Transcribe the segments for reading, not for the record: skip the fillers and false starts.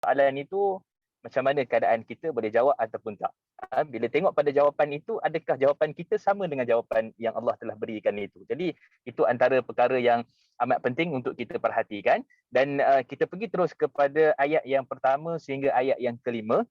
soalan itu macam mana keadaan kita, boleh jawab ataupun tak. Bila tengok pada jawapan itu, adakah jawapan kita sama dengan jawapan yang Allah telah berikan itu. Jadi itu antara perkara yang amat penting untuk kita perhatikan. Dan kita pergi terus kepada ayat yang pertama sehingga ayat yang kelima.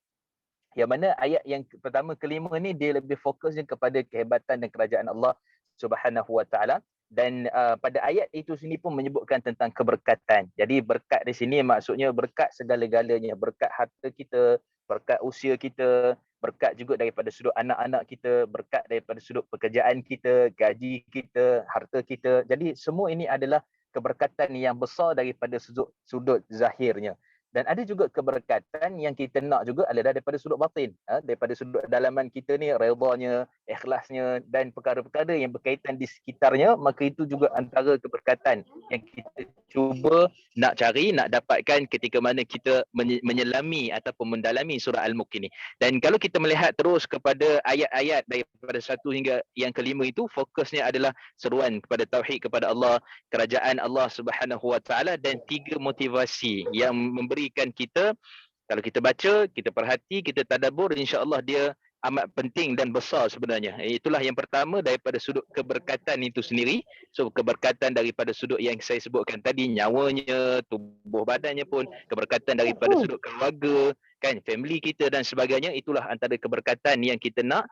Yang mana ayat yang pertama kelima ni dia lebih fokusnya kepada kehebatan dan kerajaan Allah Subhanahu Wa Taala. Dan pada ayat itu sendiri pun menyebutkan tentang keberkatan. Jadi berkat di sini maksudnya berkat segala-galanya, berkat harta kita, berkat usia kita, berkat juga daripada sudut anak-anak kita, berkat daripada sudut pekerjaan kita, gaji kita, harta kita. Jadi semua ini adalah keberkatan yang besar daripada sudut zahirnya. Dan ada juga keberkatan yang kita nak juga adalah daripada sudut batin, daripada sudut dalaman kita ni, redanya, ikhlasnya dan perkara-perkara yang berkaitan di sekitarnya, maka itu juga antara keberkatan yang kita cuba nak cari, nak dapatkan ketika mana kita menyelami ataupun mendalami surah Al-Mulk ini. Dan kalau kita melihat terus kepada ayat-ayat daripada 1 hingga yang kelima itu, fokusnya adalah seruan kepada tauhid kepada Allah, kerajaan Allah Subhanahu Wa Taala dan 3 motivasi yang memberikan kita, kalau kita baca, kita perhati, kita tadabbur, insya-Allah dia amat penting dan besar sebenarnya. Itulah yang pertama daripada sudut keberkatan itu sendiri. So keberkatan daripada sudut yang saya sebutkan tadi, nyawanya, tubuh badannya pun, keberkatan daripada sudut keluarga, kan, family kita dan sebagainya. Itulah antara keberkatan yang kita nak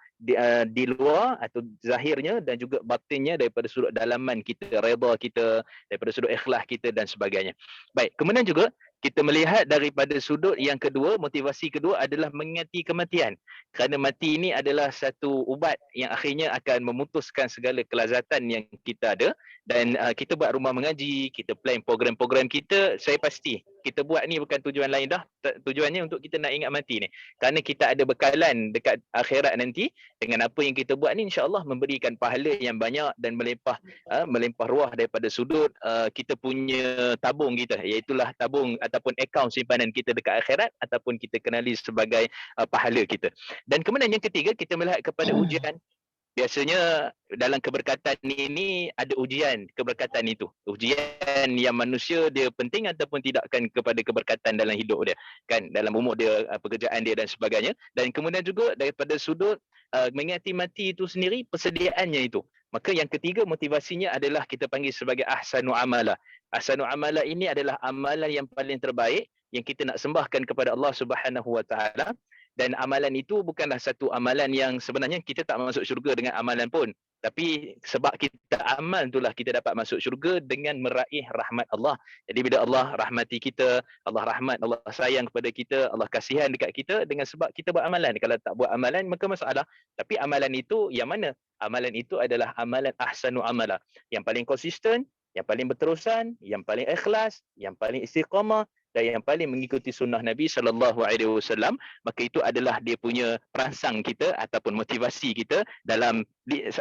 di luar atau zahirnya dan juga batinnya daripada sudut dalaman kita, redha kita, daripada sudut ikhlas kita dan sebagainya. Baik, kemudian juga kita melihat daripada sudut yang kedua, motivasi kedua adalah mengingati kematian. Kerana mati ini adalah satu ubat yang akhirnya akan memutuskan segala kelazatan yang kita ada. Dan kita buat rumah mengaji, kita plan program-program kita, saya pasti kita buat ni bukan tujuan lain dah. Tujuannya untuk kita nak ingat mati ni. Kerana kita ada bekalan dekat akhirat nanti, dengan apa yang kita buat ni insya-Allah memberikan pahala yang banyak dan melimpah ruah daripada sudut kita punya tabung kita, iaitulah tabung ataupun akaun simpanan kita dekat akhirat ataupun kita kenali sebagai pahala kita. Dan kemudian yang ketiga, kita melihat kepada ujian. Biasanya dalam keberkatan ini ada ujian keberkatan itu. Ujian yang manusia dia penting ataupun tidakkan kepada keberkatan dalam hidup dia. Kan, dalam umur dia, pekerjaan dia dan sebagainya. Dan kemudian juga daripada sudut mengingati mati itu sendiri, persediaannya itu. Maka yang ketiga motivasinya adalah kita panggil sebagai ahsanu amala. Ahsanu amala ini adalah amalan yang paling terbaik yang kita nak sembahkan kepada Allah Subhanahu Wa Taala. Dan amalan itu bukanlah satu amalan yang sebenarnya kita tak masuk syurga dengan amalan pun. Tapi sebab kita amal itulah kita dapat masuk syurga dengan meraih rahmat Allah. Jadi bila Allah rahmati kita, Allah rahmat, Allah sayang kepada kita, Allah kasihan dekat kita dengan sebab kita buat amalan. Kalau tak buat amalan maka masalah. Tapi amalan itu yang mana? Amalan itu adalah amalan ahsanu amala. Yang paling konsisten, yang paling berterusan, yang paling ikhlas, yang paling istiqamah dan yang paling mengikuti sunnah Nabi SAW, maka itu adalah dia punya perangsang kita ataupun motivasi kita dalam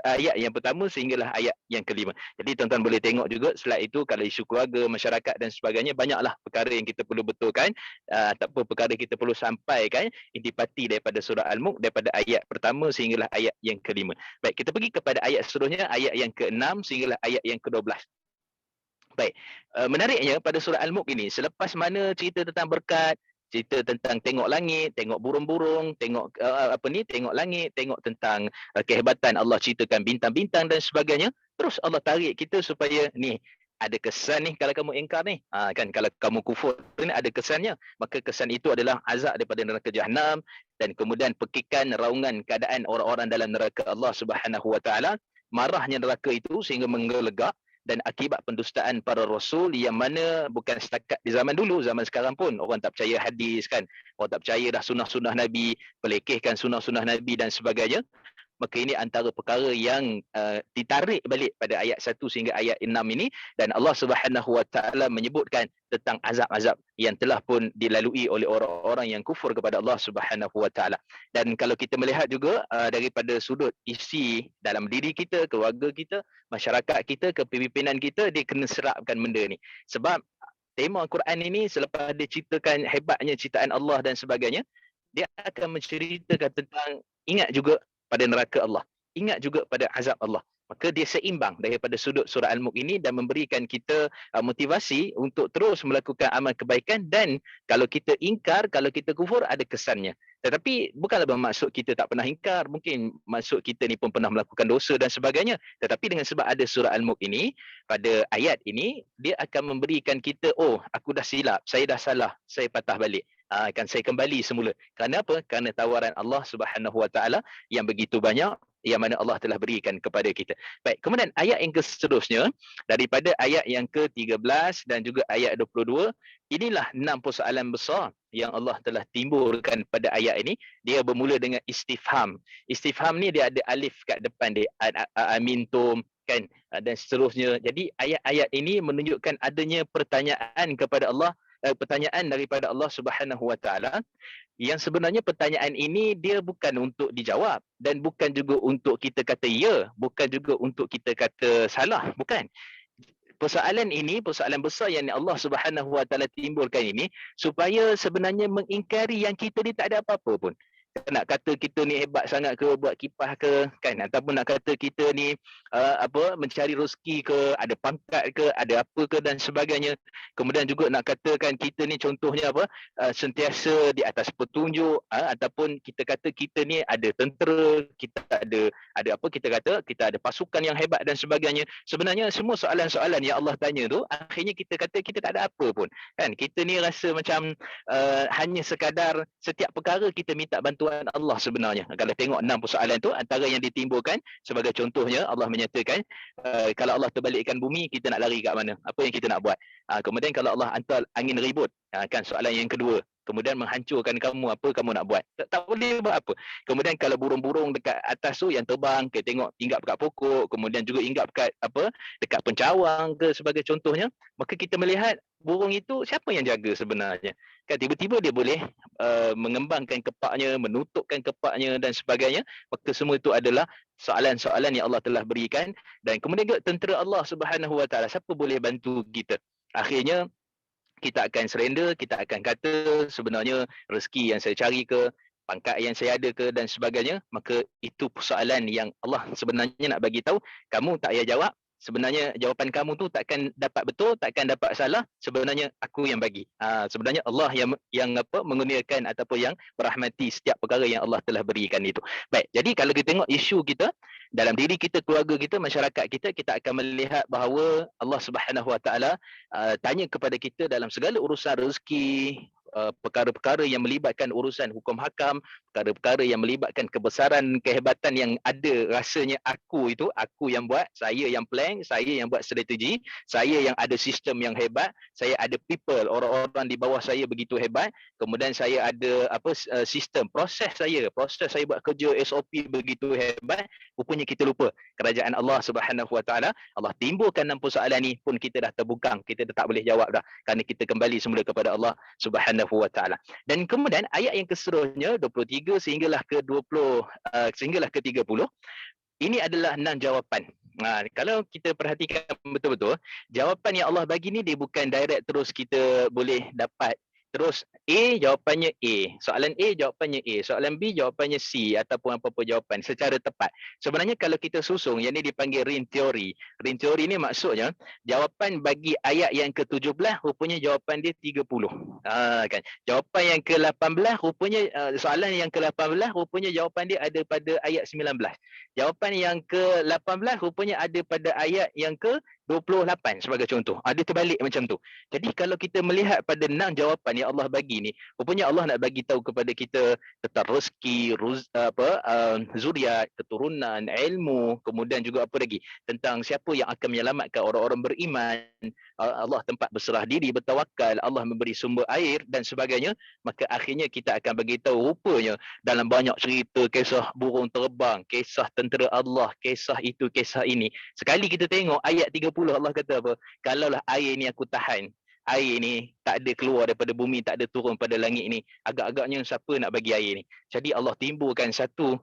ayat yang pertama sehinggalah ayat yang kelima. Jadi tuan-tuan boleh tengok juga slide itu, kalau isu keluarga, masyarakat dan sebagainya, banyaklah perkara yang kita perlu betulkan ataupun perkara kita perlu sampaikan intipati daripada surah Al-Mulk daripada ayat pertama sehinggalah ayat yang kelima. Baik, kita pergi kepada ayat seterusnya, ayat yang ke-6 sehinggalah ayat yang ke-12. Baik, menariknya pada surah Al-Mulk ini, selepas mana cerita tentang berkat, cerita tentang tengok langit, tengok burung-burung, tengok tengok langit, tengok tentang kehebatan Allah, ceritakan bintang-bintang dan sebagainya, terus Allah tarik kita supaya ni ada kesan ni kalau kamu ingkar ni, kan, kalau kamu kufur ni ada kesannya, maka kesan itu adalah azab daripada neraka Jahannam dan kemudian pekikan raungan keadaan orang-orang dalam neraka Allah Subhanahu Wa Taala, marahnya neraka itu sehingga menggelegak. Dan akibat pendustaan para rasul yang mana bukan setakat di zaman dulu, zaman sekarang pun orang tak percaya hadis, kan, orang tak percaya dah sunnah-sunnah Nabi, pelekehkan sunnah-sunnah Nabi dan sebagainya. Maka ini antara perkara yang ditarik balik pada ayat 1 sehingga ayat 6 ini, dan Allah Subhanahu Wa Taala menyebutkan tentang azab-azab yang telah pun dilalui oleh orang-orang yang kufur kepada Allah Subhanahu Wa Taala. Dan kalau kita melihat juga daripada sudut isi dalam diri kita, keluarga kita, masyarakat kita, kepimpinan kita, dia kena serapkan benda ni. Sebab tema Al-Quran ini selepas dia ceritakan hebatnya ciptaan Allah dan sebagainya, dia akan menceritakan tentang ingat juga pada neraka Allah, ingat juga pada azab Allah. Maka dia seimbang daripada sudut surah Al-Mulk ini dan memberikan kita motivasi untuk terus melakukan amal kebaikan, dan kalau kita ingkar, kalau kita kufur, ada kesannya. Tetapi bukanlah bermaksud kita tak pernah ingkar, mungkin maksud kita ni pun pernah melakukan dosa dan sebagainya. Tetapi dengan sebab ada surah Al-Mulk ini, pada ayat ini, dia akan memberikan kita, oh, aku dah silap, saya dah salah, saya patah balik. Akan saya kembali semula. Kerana apa? Kerana tawaran Allah Subhanahu Wa Taala yang begitu banyak, yang mana Allah telah berikan kepada kita. Baik, kemudian ayat yang seterusnya, daripada ayat yang ke-13 dan juga ayat 22, inilah 6 persoalan besar yang Allah telah timbulkan pada ayat ini. Dia bermula dengan istifham. Istifham ni dia ada alif kat depan dia, amintum, kan, dan seterusnya. Jadi ayat-ayat ini menunjukkan adanya pertanyaan kepada Allah, pertanyaan daripada Allah Subhanahu Wa Taala, yang sebenarnya pertanyaan ini dia bukan untuk dijawab dan bukan juga untuk kita kata ya, bukan juga untuk kita kata salah, bukan. Persoalan ini, persoalan besar yang Allah Subhanahu Wa Taala timbulkan ini, supaya sebenarnya mengingkari yang kita ni tak ada apa-apa pun. Nak kata kita ni hebat sangat ke, buat kipas ke, kan, ataupun nak kata kita ni mencari rezeki ke, ada pangkat ke, ada apa ke dan sebagainya. Kemudian juga nak katakan kita ni contohnya sentiasa di atas petunjuk, ataupun kita kata kita ni ada tentera, kita ada apa, kita kata kita ada pasukan yang hebat dan sebagainya. Sebenarnya semua soalan-soalan yang Allah tanya tu, akhirnya kita kata kita tak ada apa pun, kan. Kita ni rasa macam hanya sekadar setiap perkara kita minta bantuan Allah sebenarnya. Kalau tengok 6 persoalan tu, antara yang ditimbulkan sebagai contohnya, Allah menyatakan kalau Allah terbalikkan bumi, kita nak lari kat mana? Apa yang kita nak buat? Kemudian kalau Allah hantar angin ribut, kan, soalan yang kedua, kemudian menghancurkan kamu, apa kamu nak buat? Tak boleh buat apa. Kemudian kalau burung-burung dekat atas tu yang terbang, kita tengok hinggap dekat pokok, kemudian juga hinggap dekat pencawang ke sebagai contohnya, maka kita melihat burung itu siapa yang jaga sebenarnya? Kan tiba-tiba dia boleh mengembangkan kepaknya, menutupkan kepaknya dan sebagainya. Maka semua itu adalah soalan-soalan yang Allah telah berikan. Dan kemudian juga tentera Allah Subhanahu Wa Taala, siapa boleh bantu kita? Akhirnya kita akan surrender, kita akan kata sebenarnya rezeki yang saya cari ke, pangkat yang saya ada ke dan sebagainya, maka itu persoalan yang Allah sebenarnya nak bagi tahu, kamu tak payah jawab. Sebenarnya jawapan kamu tu takkan dapat betul, takkan dapat salah. Sebenarnya aku yang bagi. Sebenarnya Allah yang mengurniakan ataupun yang merahmati setiap perkara yang Allah telah berikan itu. Baik, jadi kalau kita tengok isu kita dalam diri kita, keluarga kita, masyarakat kita, kita akan melihat bahawa Allah Subhanahu Wa Taala tanya kepada kita dalam segala urusan rezeki, perkara-perkara yang melibatkan urusan hukum hakam, perkara-perkara yang melibatkan kebesaran, kehebatan yang ada rasanya aku yang buat, saya yang plan, saya yang buat strategi, saya yang ada sistem yang hebat, saya ada people, orang-orang di bawah saya begitu hebat, kemudian saya ada sistem, proses saya buat kerja SOP begitu hebat. Rupanya kita lupa kerajaan Allah Subhanahu Wa Taala. Allah timbulkan 6 persoalan ni pun kita dah terbukang, kita dah tak boleh jawab dah, kerana kita kembali semula kepada Allah Subhanahu Wa Taala. Dan kemudian ayat yang keseterusnya 23 sehinggalah ke 20 sehinggalah ke 30, ini adalah 6 jawapan. Kalau kita perhatikan betul-betul, jawapan yang Allah bagi ni dia bukan direct terus kita boleh dapat terus A jawapannya A, soalan A jawapannya A, soalan B jawapannya C ataupun apa-apa jawapan secara tepat. Sebenarnya kalau kita susung, yang ni dipanggil ring theory. Ring theory ni maksudnya jawapan bagi ayat yang ke-17 rupanya jawapan dia 30. Kan. Jawapan yang ke-18 rupanya soalan yang ke-18 rupanya jawapan dia ada pada ayat 19. Jawapan yang ke-18 rupanya ada pada ayat yang ke-28 sebagai contoh. Dia terbalik macam tu. Jadi kalau kita melihat pada 6 jawapan yang Allah bagi ni, rupanya Allah nak bagi tahu kepada kita tentang rezeki, zuriat, keturunan, ilmu, kemudian juga apa lagi? Tentang siapa yang akan menyelamatkan orang-orang beriman, Allah tempat berserah diri, bertawakal, Allah memberi sumber air dan sebagainya. Maka akhirnya kita akan bagi tahu rupanya dalam banyak cerita, kisah burung terbang, kisah tentera Allah, kisah itu, kisah ini. Sekali kita tengok ayat 30, Allah kata apa? Kalaulah air ni aku tahan, air ni tak ada keluar daripada bumi, tak ada turun pada langit ni, agak-agaknya siapa nak bagi air ni? Jadi Allah timbulkan satu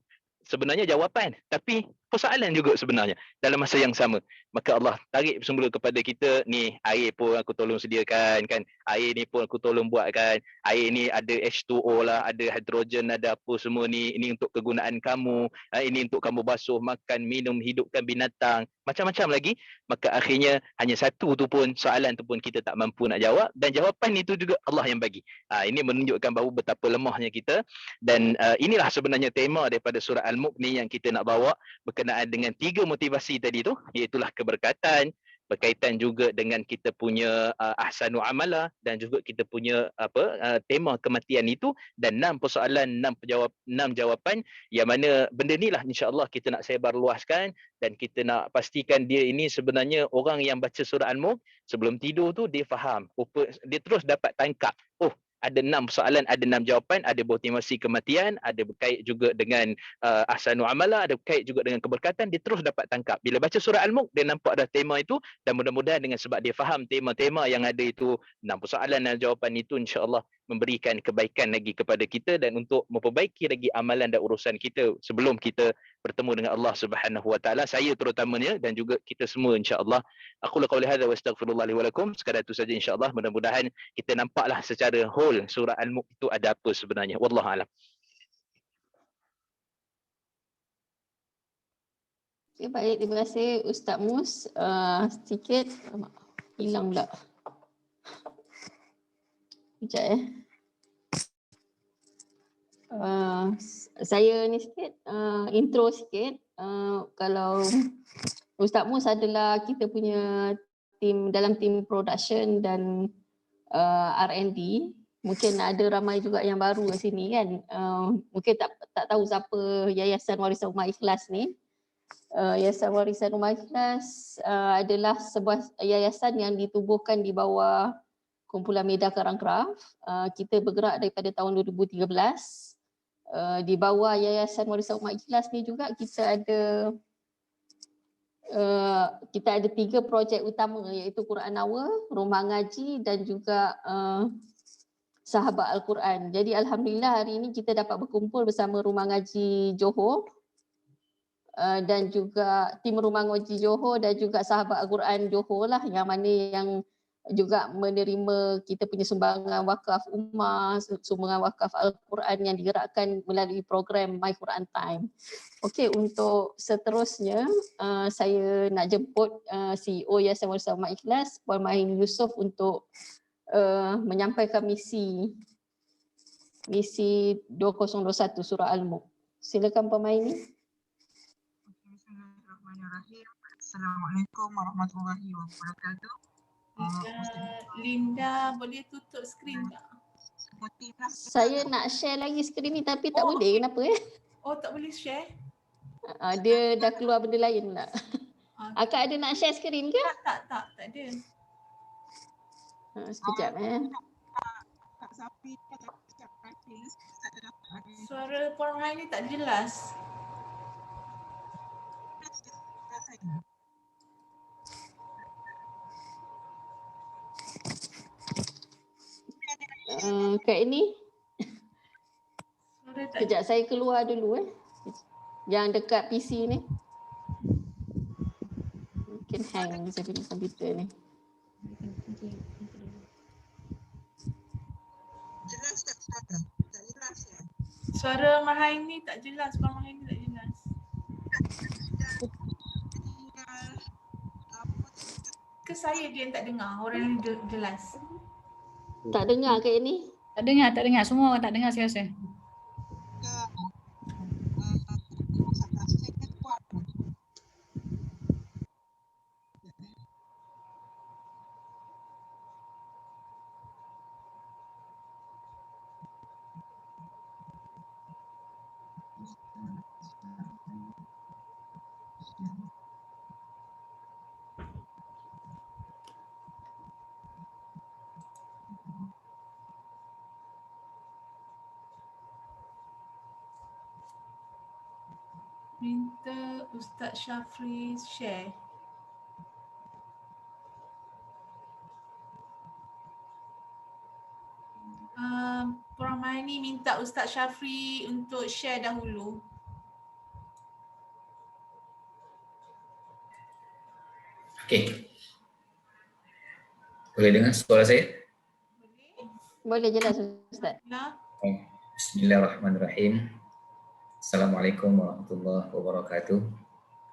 sebenarnya jawapan, tapi persoalan juga sebenarnya dalam masa yang sama. Maka Allah tarik semula kepada kita, ni air pun aku tolong sediakan kan, air ni pun aku tolong buatkan, air ni ada H2O lah, ada hidrogen, ada apa semua ni, ini untuk kegunaan kamu, ini untuk kamu basuh, makan, minum, hidupkan binatang, macam-macam lagi. Maka akhirnya hanya satu tu pun, soalan tu pun kita tak mampu nak jawab, dan jawapan itu juga Allah yang bagi. Ini menunjukkan bahawa betapa lemahnya kita. Dan inilah sebenarnya tema daripada surah Al-Mulk ni yang kita nak bawa, berkenaan dengan 3 motivasi tadi tu, iaitulah keberkatan, berkaitan juga dengan kita punya ahsanu amala, dan juga kita punya tema kematian itu, dan 6 persoalan, 6 jawapan, yang mana benda ni lah insya-Allah kita nak sebar luaskan, dan kita nak pastikan dia ini sebenarnya orang yang baca surah Al-Mulk sebelum tidur tu dia faham, dia terus dapat tangkap, oh ada 6 soalan, ada 6 jawapan, ada motivasi kematian, ada berkait juga dengan ahsanu amala, ada berkait juga dengan keberkatan, dia terus dapat tangkap. Bila baca surah Al-Mulk, dia nampak dah tema itu, dan mudah-mudahan dengan sebab dia faham tema-tema yang ada itu, 6 persoalan dan jawapan itu, insya-Allah memberikan kebaikan lagi kepada kita, dan untuk memperbaiki lagi amalan dan urusan kita sebelum kita bertemu dengan Allah Subhanahu Wa Taala, saya terutamanya dan juga kita semua insya-Allah. Aku qauli hadza wa astaghfirullah li wa lakum. Sekadar itu saja insya-Allah. Mudah-mudahan kita nampaklah secara whole surah Al-Mulk itu ada apa sebenarnya. Wallahu a'lam. Okay, baik, terima kasih Ustaz Mus. Sedikit hilang pula. Sekejap saya ni sikit intro sikit. Kalau Ustaz Mus adalah kita punya tim, dalam tim production dan R&D. Mungkin ada ramai juga yang baru di sini kan. Mungkin tak tahu siapa Yayasan Warisan Umat Ikhlas ni. Yayasan Warisan Umat Ikhlas adalah sebuah yayasan yang ditubuhkan di bawah Kumpulan Media Karangkraf. Kita bergerak daripada tahun 2013. Di bawah Yayasan Warisan Umat Ikhlas ni juga kita ada 3 projek utama, iaitu Quran Hour, Rumah Ngaji dan juga Sahabat Al-Quran. Jadi alhamdulillah hari ini kita dapat berkumpul bersama Rumah Ngaji Johor dan juga tim Rumah Ngaji Johor dan juga Sahabat Al-Quran Johor lah, yang mana yang juga menerima kita punya sumbangan wakaf ummah, sumbangan wakaf Al-Quran yang digerakkan melalui program My Quran Time. Okey, untuk seterusnya saya nak jemput CEO Yayasan Warisan Umat Ikhlas, Puan Mahini Yusof, untuk menyampaikan misi 2021 surah Al-Mulk. Silakan Puan Mahini. Bismillahirrahmanirrahim. Assalamualaikum warahmatullahi wabarakatuh. Linda, boleh tutup skrin tak? Saya nak share lagi skrin ni tapi tak boleh. Kenapa Oh, tak boleh share? Dia dah keluar benda lain pula. Akak ada nak share skrin ke? Tak ada. Sekejap Suara Puan Mahini tak jelas. Kak ini. Sekejap saya keluar dulu yang dekat PC ni. Mungkin hang saya punya komputer ni. Jelas tak suara? Tak jelas ya? Suara Mahini tak jelas, Puan Mahini tak jelas. Ke saya dia yang tak dengar, orang yang jelas. Tak dengar ke ini? Tak dengar. Semua orang tak dengar saya rasa. Minta Ustaz Syafri share. Puan Mahini minta Ustaz Syafri untuk share dahulu. Okey. Boleh dengar suara saya? Boleh jelas Ustaz. Lah. Bismillahirrahmanirrahim. Assalamualaikum warahmatullahi wabarakatuh.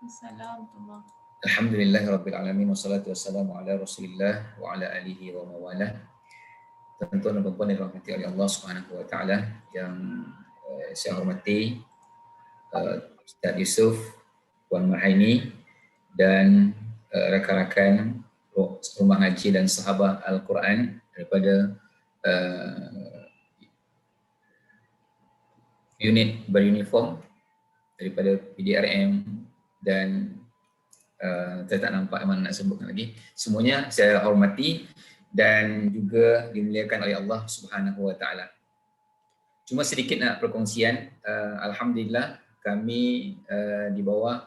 Assalamualaikum. Alhamdulillahirabbil wassalatu wassalamu ala Rasulillah wa ala alihi wa mawalah. Tuan-tuan dan puan-puan yang dirahmati oleh Allah Subhanahu wa taala, yang saya hormati Ustaz Yusuf, Puan Marhaini dan rakan-rakan Rumah Ngaji dan Sahabat Al-Quran daripada unit beruniform daripada PDRM dan saya tak nampak mana nak sebutkan lagi. Semuanya saya hormati dan juga dimuliakan oleh Allah Subhanahu wa taala. Cuma sedikit nak perkongsian, alhamdulillah kami di bawah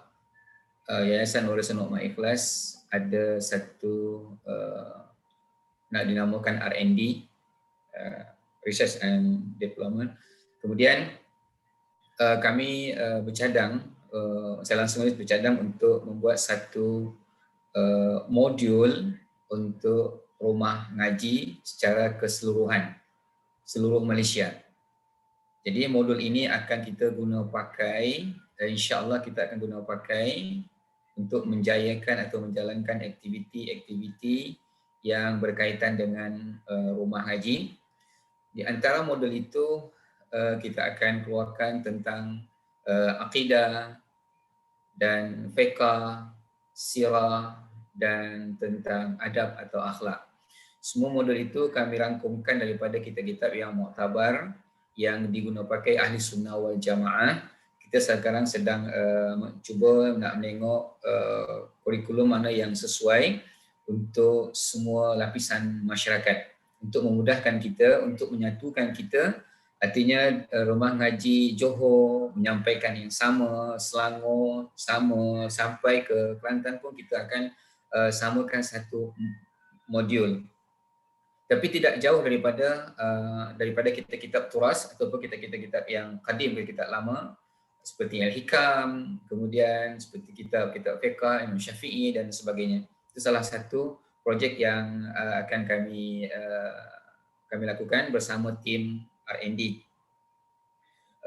Yayasan Warissan Ummah Ikhlas ada satu nak dinamakan R&D, Research and Development. Kemudian kami bercadang, saya langsung bercadang untuk membuat satu modul untuk rumah ngaji secara keseluruhan, seluruh Malaysia. Jadi modul ini akan kita guna pakai, insya-Allah kita akan guna pakai untuk menjayakan atau menjalankan aktiviti-aktiviti yang berkaitan dengan rumah ngaji. Di antara modul itu kita akan keluarkan tentang akidah dan fiqh, sirah dan tentang adab atau akhlak. Semua modul itu kami rangkumkan daripada kitab-kitab yang muktabar yang diguna pakai ahli sunnah wal jamaah. Kita sekarang sedang cuba nak menengok kurikulum mana yang sesuai untuk semua lapisan masyarakat, untuk memudahkan kita, untuk menyatukan kita. Artinya rumah ngaji Johor menyampaikan yang sama, Selangor sama, sampai ke Kelantan pun kita akan samakan satu modul. Tapi tidak jauh daripada kitab-kitab turas ataupun kitab-kitab yang kadim, kitab lama seperti Al-Hikam, kemudian seperti kitab-kitab fiqh Imam Syafi'i dan sebagainya. Itu salah satu projek yang akan kami lakukan bersama tim R&D.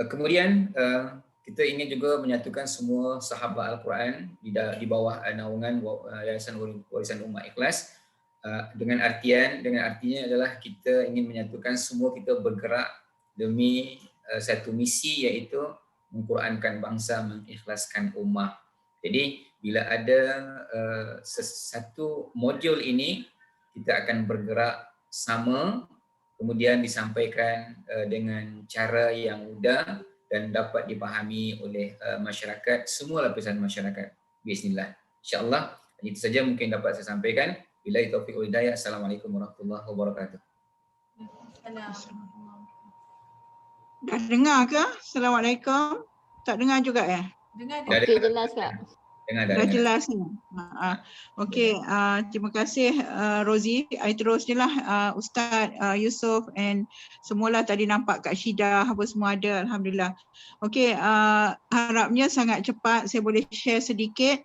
Kemudian kita ingin juga menyatukan semua sahabat Al-Quran di bawah naungan Yayasan Warissan Ummah Ikhlas. Dengan artinya adalah kita ingin menyatukan semua kita bergerak demi satu misi, iaitu mengqurankan bangsa, mengikhlaskan ummah. Jadi bila ada satu modul ini, kita akan bergerak sama, kemudian disampaikan dengan cara yang mudah dan dapat dipahami oleh masyarakat, semua lapisan masyarakat. Bismillah. InsyaAllah itu saja mungkin dapat saya sampaikan. Billahi taufiq wal hidayah. Assalamualaikum warahmatullahi wabarakatuh. Dah dengar ke? Assalamualaikum. Tak dengar juga ya? Dengar. Okey, jelas Kak. Dah jelas ni. Okey, terima kasih Rozi. I terus je lah Ustaz Yusuf and semualah tadi nampak Kak Syida apa semua ada, alhamdulillah. Okey, harapnya sangat cepat saya boleh share sedikit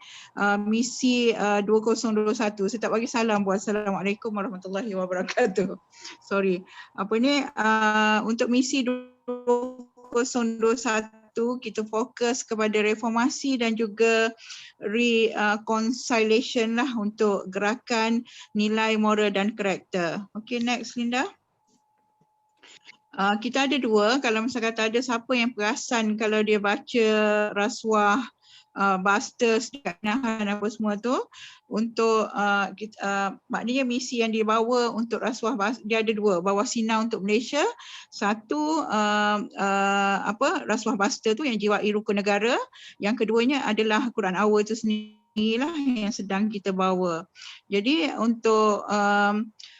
misi 2021. Saya tak bagi salam buat Assalamualaikum warahmatullahi wabarakatuh. Sorry. Apa ni untuk misi 2021 kita fokus kepada reformasi dan juga reconciliation lah untuk gerakan nilai moral dan karakter. Okay, next Linda. Kita ada dua, kalau misalnya kata ada siapa yang perasan kalau dia baca rasuah Busters dekat Nahan apa semua tu, untuk maknanya misi yang dibawa untuk rasuah dia ada dua, bawa sinar untuk Malaysia. Satu rasuah Buster tu yang jiwai rukun negara, yang keduanya adalah Quran Hour tu sendirilah yang sedang kita bawa. Jadi untuk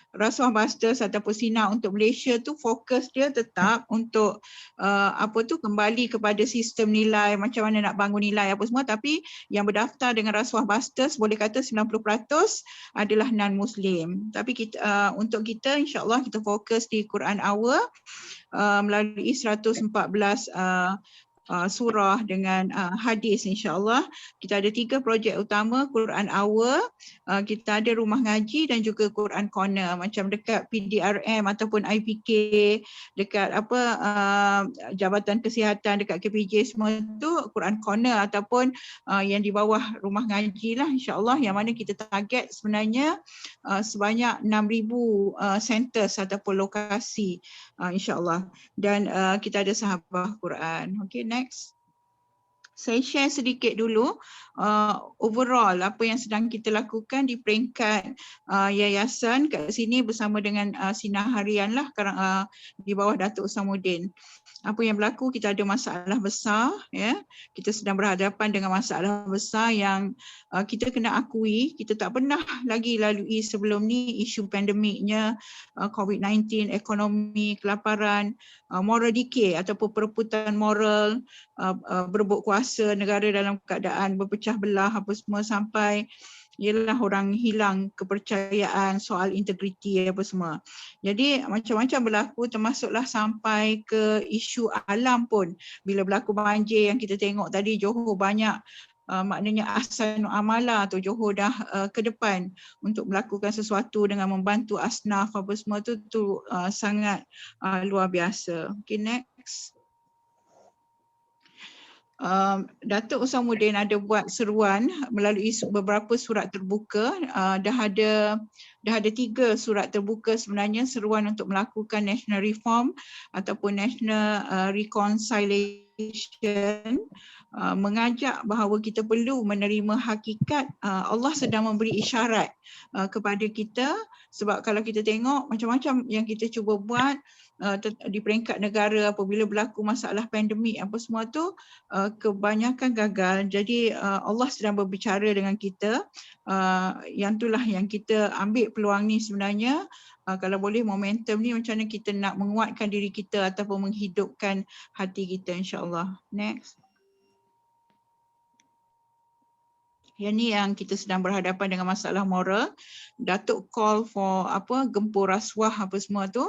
rasuah Busters ataupun sinar untuk Malaysia tu fokus dia tetap untuk kembali kepada sistem nilai, macam mana nak bangun nilai apa semua, tapi yang berdaftar dengan rasuah Busters boleh kata 90% adalah non-Muslim. Tapi kita untuk kita insya-Allah kita fokus di Quran Hour melalui 114 surah dengan hadis, insya-Allah. Kita ada 3 projek utama, Quran Hour, kita ada rumah ngaji dan juga Quran Corner, macam dekat PDRM ataupun IPK, dekat Jabatan Kesihatan dekat KPJ semua tu Quran Corner ataupun yang di bawah rumah ngaji lah, insya-Allah, yang mana kita target sebenarnya sebanyak 6,000 centers ataupun lokasi, insya-Allah. Dan kita ada sahabat Quran. Okay, next. Saya share sedikit dulu overall apa yang sedang kita lakukan di peringkat yayasan kat sini bersama dengan Sinar Harian lah di bawah Datuk Usamuddin. Apa yang berlaku, kita ada masalah besar, ya. Kita sedang berhadapan dengan masalah besar yang kita kena akui, kita tak pernah lagi lalui sebelum ni, isu pandemiknya, COVID-19, ekonomi, kelaparan, moral decay ataupun perebutan moral, berebut kuasa negara dalam keadaan berpecah belah apa semua, sampai ialah orang hilang kepercayaan soal integriti apa semua. Jadi macam-macam berlaku, termasuklah sampai ke isu alam pun. Bila berlaku banjir yang kita tengok tadi, Johor banyak maknanya ahsan amala atau Johor dah ke depan untuk melakukan sesuatu dengan membantu asnaf apa semua tu sangat luar biasa. Okay, next. Datuk Usamuddin ada buat seruan melalui beberapa surat terbuka. Dah ada 3 surat terbuka sebenarnya, seruan untuk melakukan national reform ataupun national reconciliation, mengajak bahawa kita perlu menerima hakikat Allah sedang memberi isyarat kepada kita. Sebab kalau kita tengok macam-macam yang kita cuba buat di peringkat negara apabila berlaku masalah pandemik apa semua tu, kebanyakan gagal. Jadi Allah sedang berbicara dengan kita, yang itulah yang kita ambil peluang ni sebenarnya. Kalau boleh momentum ni macam mana kita nak menguatkan diri kita ataupun menghidupkan hati kita, insya-Allah. Next. Yang ni yang kita sedang berhadapan dengan masalah moral. Datuk call for gempur rasuah apa semua tu,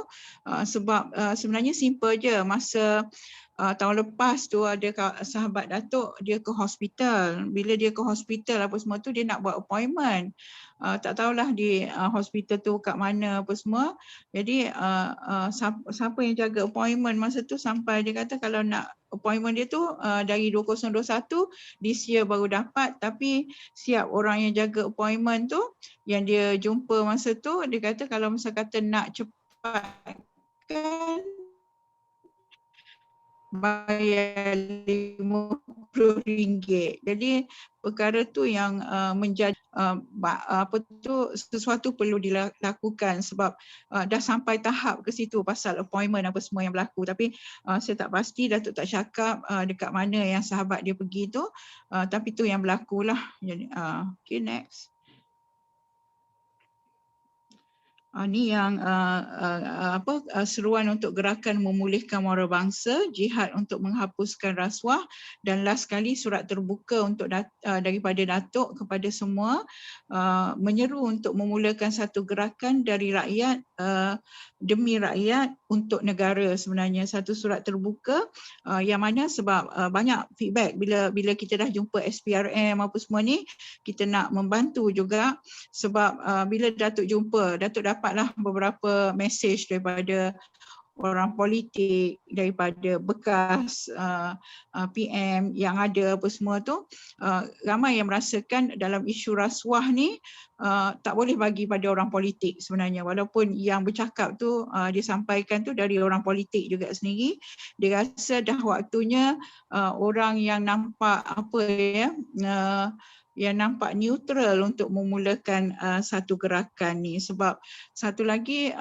sebab sebenarnya simple je. Masa tahun lepas tu ada sahabat Datuk, dia ke hospital. Bila dia ke hospital apa semua tu, dia nak buat appointment. Tak tahulah di hospital tu kat mana apa semua. Jadi siapa yang jaga appointment masa tu, sampai dia kata kalau nak appointment dia tu dari 2021 this year baru dapat, tapi siap orang yang jaga appointment tu yang dia jumpa masa tu, dia kata kalau masa kata nak cepatkan bayar RM50. Jadi perkara tu yang menjadi sesuatu perlu dilakukan, sebab dah sampai tahap ke situ pasal appointment apa semua yang berlaku. Tapi saya tak pasti, Datuk tak cakap dekat mana yang sahabat dia pergi tu, tapi tu yang berlakulah. Jadi okay, next. Ni yang seruan untuk gerakan memulihkan moral bangsa, jihad untuk menghapuskan rasuah, dan last kali surat terbuka untuk daripada Datuk kepada semua, menyeru untuk memulakan satu gerakan dari rakyat demi rakyat untuk negara. Sebenarnya satu surat terbuka yang mana sebab banyak feedback bila kita dah jumpa SPRM apa semua ni, kita nak membantu juga, sebab bila Datuk jumpa, Datuk dapatlah beberapa mesej daripada orang politik, daripada bekas PM yang ada apa semua tu, ramai yang merasakan dalam isu rasuah ni tak boleh bagi pada orang politik sebenarnya, walaupun yang bercakap tu dia sampaikan tu dari orang politik juga sendiri. Dia rasa dah waktunya orang yang nampak yang nampak neutral untuk memulakan satu gerakan ni. Sebab satu lagi,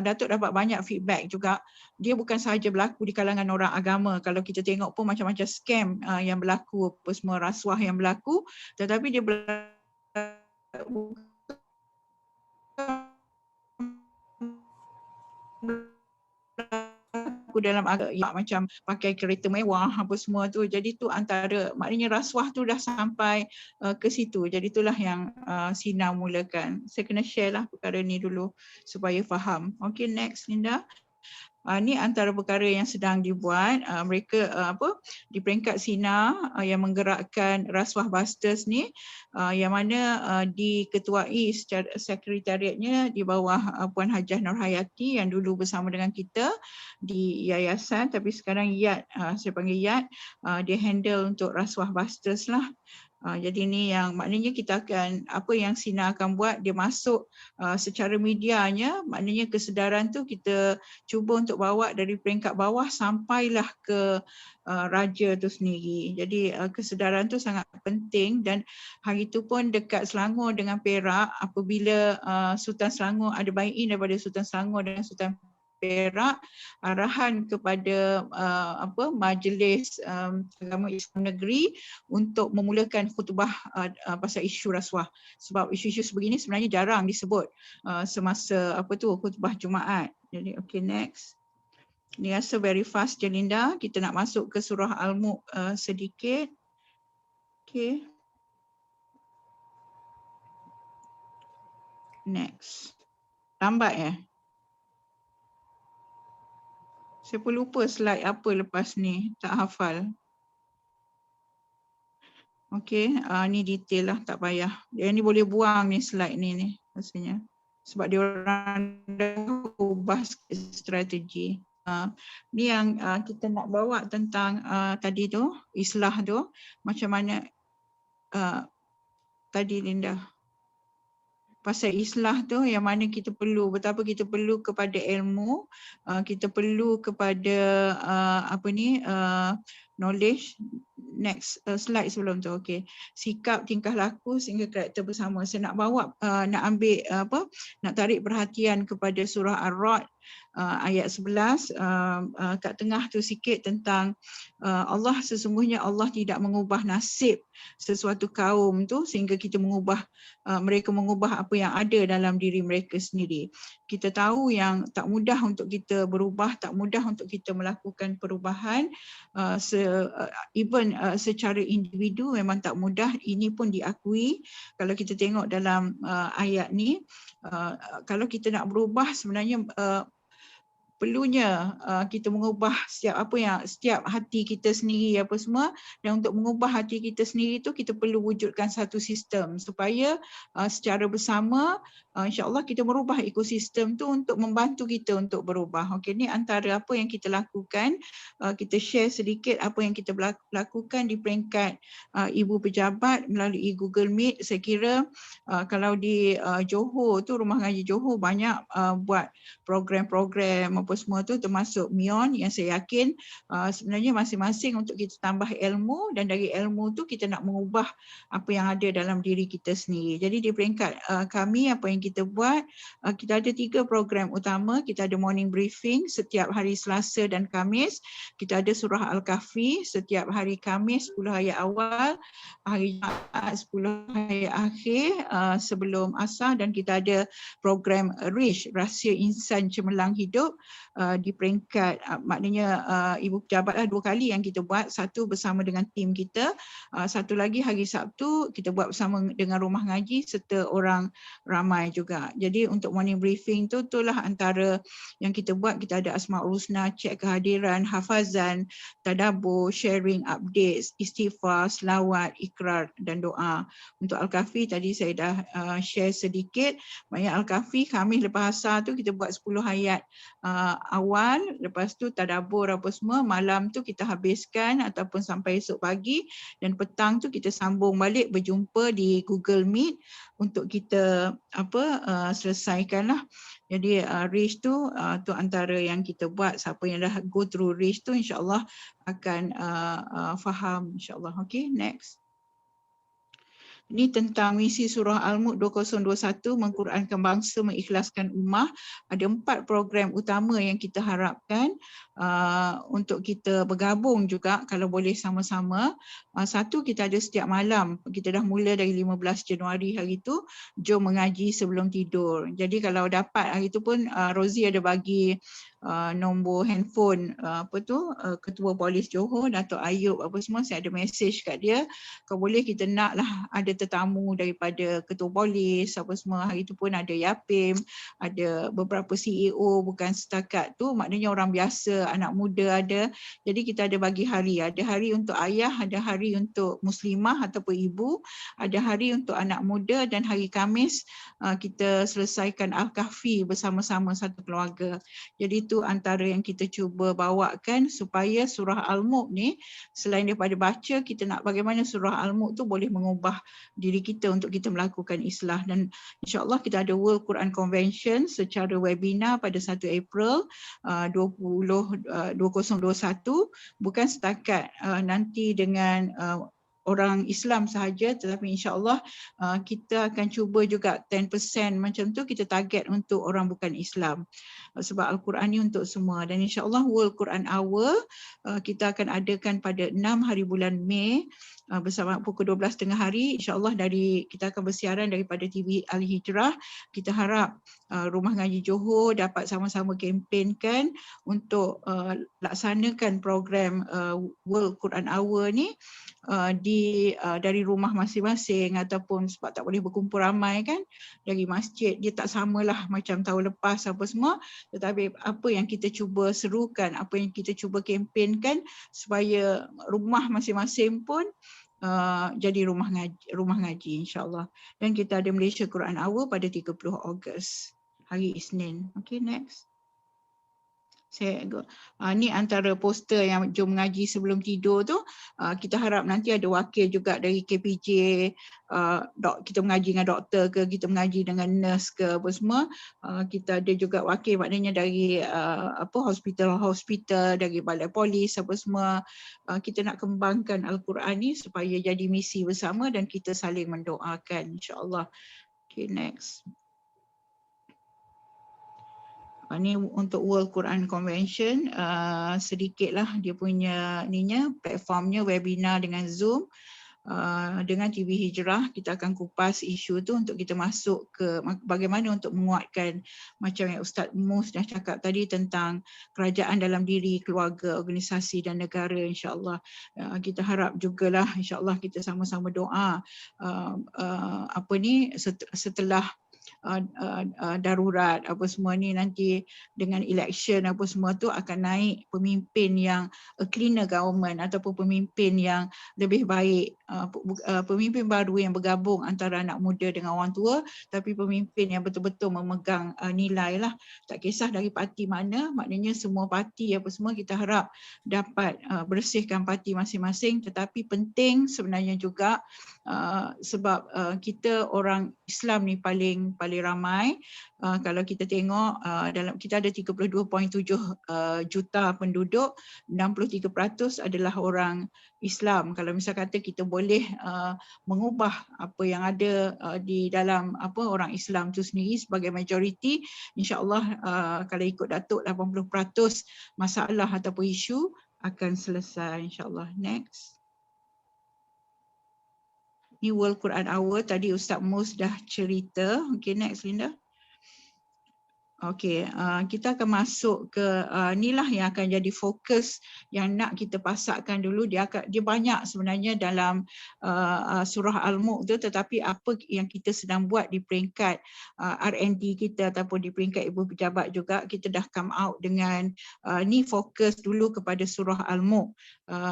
Datuk dapat banyak feedback juga, dia bukan sahaja berlaku di kalangan orang agama. Kalau kita tengok pun macam-macam scam yang berlaku, apa semua rasuah yang berlaku, tetapi dia berlaku dalam macam pakai kereta mewah apa semua tu. Jadi tu antara, maknanya rasuah tu dah sampai ke situ. Jadi itulah yang Sina mulakan. Saya kena share lah perkara ni dulu supaya faham. Okay, next Linda. Ini antara perkara yang sedang dibuat. Mereka di peringkat SINA yang menggerakkan Rasuah Busters ni, yang mana diketuai secara sekretariatnya di bawah Puan Hajah Nurhayati yang dulu bersama dengan kita di yayasan, tapi sekarang Yat, saya panggil Yat, dia handle untuk Rasuah Busters lah. Jadi ni yang maknanya kita akan, apa yang SINA akan buat, dia masuk secara medianya, maknanya kesedaran tu kita cuba untuk bawa dari peringkat bawah sampailah ke raja tu sendiri. Jadi kesedaran tu sangat penting, dan hari tu pun dekat Selangor dengan Perak, apabila Sultan Selangor ada buy-in daripada Sultan Selangor dan Sultan Perak, arahan kepada Majlis Agama Islam Negeri untuk memulakan khutbah pasal isu rasuah, sebab isu-isu sebegini sebenarnya jarang disebut semasa khutbah Jumaat. Jadi okay, next. Ni rasa very fast je Linda, kita nak masuk ke surah Al-Mulk sedikit. Okay. Next. Lambat ya? Saya pun lupa slide apa lepas ni, tak hafal. Okey, ni detail lah, tak payah. Yang ni boleh buang ni slide ni rasanya. Sebab dia orang dah ubah strategi. Ni yang kita nak bawa tentang tadi tu, islah tu. Macam mana tadi Linda. Pasal islah tu yang mana kita perlu, betapa kita perlu kepada ilmu, kita perlu kepada knowledge. Next slide sebelum tu. Okay. Sikap, tingkah laku sehingga karakter bersama. Saya nak bawa, nak ambil nak tarik perhatian kepada surah Ar-Ra'd ayat 11 kat tengah tu sikit tentang Allah, sesungguhnya Allah tidak mengubah nasib sesuatu kaum tu sehingga kita mengubah mereka mengubah apa yang ada dalam diri mereka sendiri. Kita tahu yang tak mudah untuk kita berubah, tak mudah untuk kita melakukan perubahan, even secara individu memang tak mudah. Ini pun diakui. Kalau kita tengok dalam ayat ni, kalau kita nak berubah sebenarnya perlunya kita mengubah setiap hati kita sendiri apa semua, dan untuk mengubah hati kita sendiri tu kita perlu wujudkan satu sistem supaya secara bersama insya-Allah kita merubah ekosistem tu untuk membantu kita untuk berubah. Okey, ni antara apa yang kita lakukan. Kita share sedikit apa yang kita lakukan di peringkat ibu pejabat melalui Google Meet. Saya kira kalau di Johor tu, Rumah Ngaji Johor banyak buat program-program apa semua tu, termasuk MION, yang saya yakin sebenarnya masing-masing untuk kita tambah ilmu, dan dari ilmu tu kita nak mengubah apa yang ada dalam diri kita sendiri. Jadi di peringkat kami, apa yang kita buat, kita ada 3 program utama. Kita ada morning briefing setiap hari Selasa dan Khamis. Kita ada surah Al-Kahfi setiap hari Khamis 10 ayat awal, hari Jumaat 10 ayat akhir sebelum asar, dan kita ada program RISH, Rahsia Insan Cemerlang Hidup, di peringkat maknanya ibu pejabat lah 2 kali yang kita buat, satu bersama dengan tim kita, satu lagi hari Sabtu kita buat bersama dengan Rumah Ngaji serta orang ramai juga. Jadi untuk morning briefing tu, itulah antara yang kita buat. Kita ada Asmaul Husna, cek kehadiran, hafazan, tadabbur, sharing updates, istighfar, selawat, ikrar dan doa. Untuk Al-Kahfi tadi saya dah share sedikit. Maknanya Al-Kahfi Khamis lepas asar tu kita buat 10 ayat awal, lepas tu tadabbur apa semua, malam tu kita habiskan ataupun sampai esok pagi, dan petang tu kita sambung balik berjumpa di Google Meet untuk kita selesaikan lah. Jadi RISH tu antara yang kita buat. Siapa yang dah go through RISH tu insya-Allah akan faham insya-Allah. Okay, next. Ini tentang misi surah Al-Mulk 2021, mengqurankan bangsa, mengikhlaskan ummah. Ada 4 program utama yang kita harapkan. untuk kita bergabung juga kalau boleh sama-sama. Satu, kita ada setiap malam, kita dah mula dari 15 Januari hari tu, jom mengaji sebelum tidur. Jadi kalau dapat hari tu pun Rosie ada bagi nombor handphone Ketua Polis Johor, Dato' Ayub apa semua, saya ada message kat dia, kalau boleh kita naklah ada tetamu daripada Ketua Polis apa semua. Hari tu pun ada Yapim, ada beberapa CEO, bukan setakat tu, maknanya orang biasa, anak muda ada. Jadi kita ada bagi hari, ada hari untuk ayah, ada hari untuk muslimah ataupun ibu, ada hari untuk anak muda, dan hari Khamis kita selesaikan Al-Kahfi bersama-sama satu keluarga. Jadi itu antara yang kita cuba bawakan supaya surah Al-Mulk ni, selain daripada baca, kita nak bagaimana surah Al-Mulk tu boleh mengubah diri kita untuk kita melakukan islah. Dan insyaAllah kita ada World Quran Convention secara webinar pada 1 April 2021, bukan setakat nanti dengan orang Islam sahaja, tetapi insyaAllah kita akan cuba juga 10% macam tu kita target untuk orang bukan Islam, sebab Al-Quran ni untuk semua. Dan insyaAllah World Quran Hour kita akan adakan pada 6 hari bulan Mei bersama pukul 12 tengah hari. InsyaAllah kita akan bersiaran daripada TV Al-Hijrah. Kita harap Rumah Ngaji Johor dapat sama-sama kempenkan untuk laksanakan program World Quran Hour ni dari rumah masing-masing, ataupun sebab tak boleh berkumpul ramai kan, dari masjid. Dia tak samalah macam tahun lepas apa semua, tetapi apa yang kita cuba serukan, apa yang kita cuba kempenkan supaya rumah masing-masing pun jadi rumah ngaji insyaAllah. Dan kita ada Malaysia Quran Hour pada 30 Ogos hari Isnin. Okay, next. Ni antara poster yang jom mengaji sebelum tidur tu. Kita harap nanti ada wakil juga dari KPJ, kita mengaji dengan doktor ke, kita mengaji dengan nurse ke apa semua. Kita ada juga wakil, maknanya dari hospital, dari balai polis apa semua. Kita nak kembangkan Al-Quran ni supaya jadi misi bersama dan kita saling mendoakan insyaAllah. Okay, next. Ini untuk World Quran Convention, sedikitlah dia punya platformnya, webinar dengan Zoom. Dengan TV Hijrah kita akan kupas isu tu untuk kita masuk ke bagaimana untuk menguatkan, macam yang Ustaz Mus dah cakap tadi tentang kerajaan dalam diri, keluarga, organisasi dan negara insyaAllah. Kita harap jugalah insyaAllah kita sama-sama doa setelah darurat apa semua ni, nanti dengan election apa semua tu akan naik pemimpin yang cleaner government ataupun pemimpin yang lebih baik, pemimpin baru yang bergabung antara anak muda dengan orang tua, tapi pemimpin yang betul-betul memegang nilai lah, tak kisah dari parti mana, maknanya semua parti apa semua kita harap dapat bersihkan parti masing-masing. Tetapi penting sebenarnya juga sebab kita orang Islam ni paling ramai. Kalau kita tengok kita ada 32.7 juta penduduk, 63% adalah orang Islam. Kalau misal kata kita boleh mengubah apa yang ada di dalam orang Islam tu sendiri sebagai majoriti, insya-Allah kalau ikut Datuk 80% masalah ataupun isu akan selesai insya-Allah. Next. Ni World Quran Hour, tadi Ustaz Mus dah cerita. Okay, next Linda. Okey, kita akan masuk ke inilah yang akan jadi fokus yang nak kita pasakkan dulu. Dia banyak sebenarnya dalam surah Al-Mulk tu, tetapi apa yang kita sedang buat di peringkat R&D kita ataupun di peringkat ibu pejabat juga, kita dah come out dengan ni fokus dulu kepada surah Al-Mulk.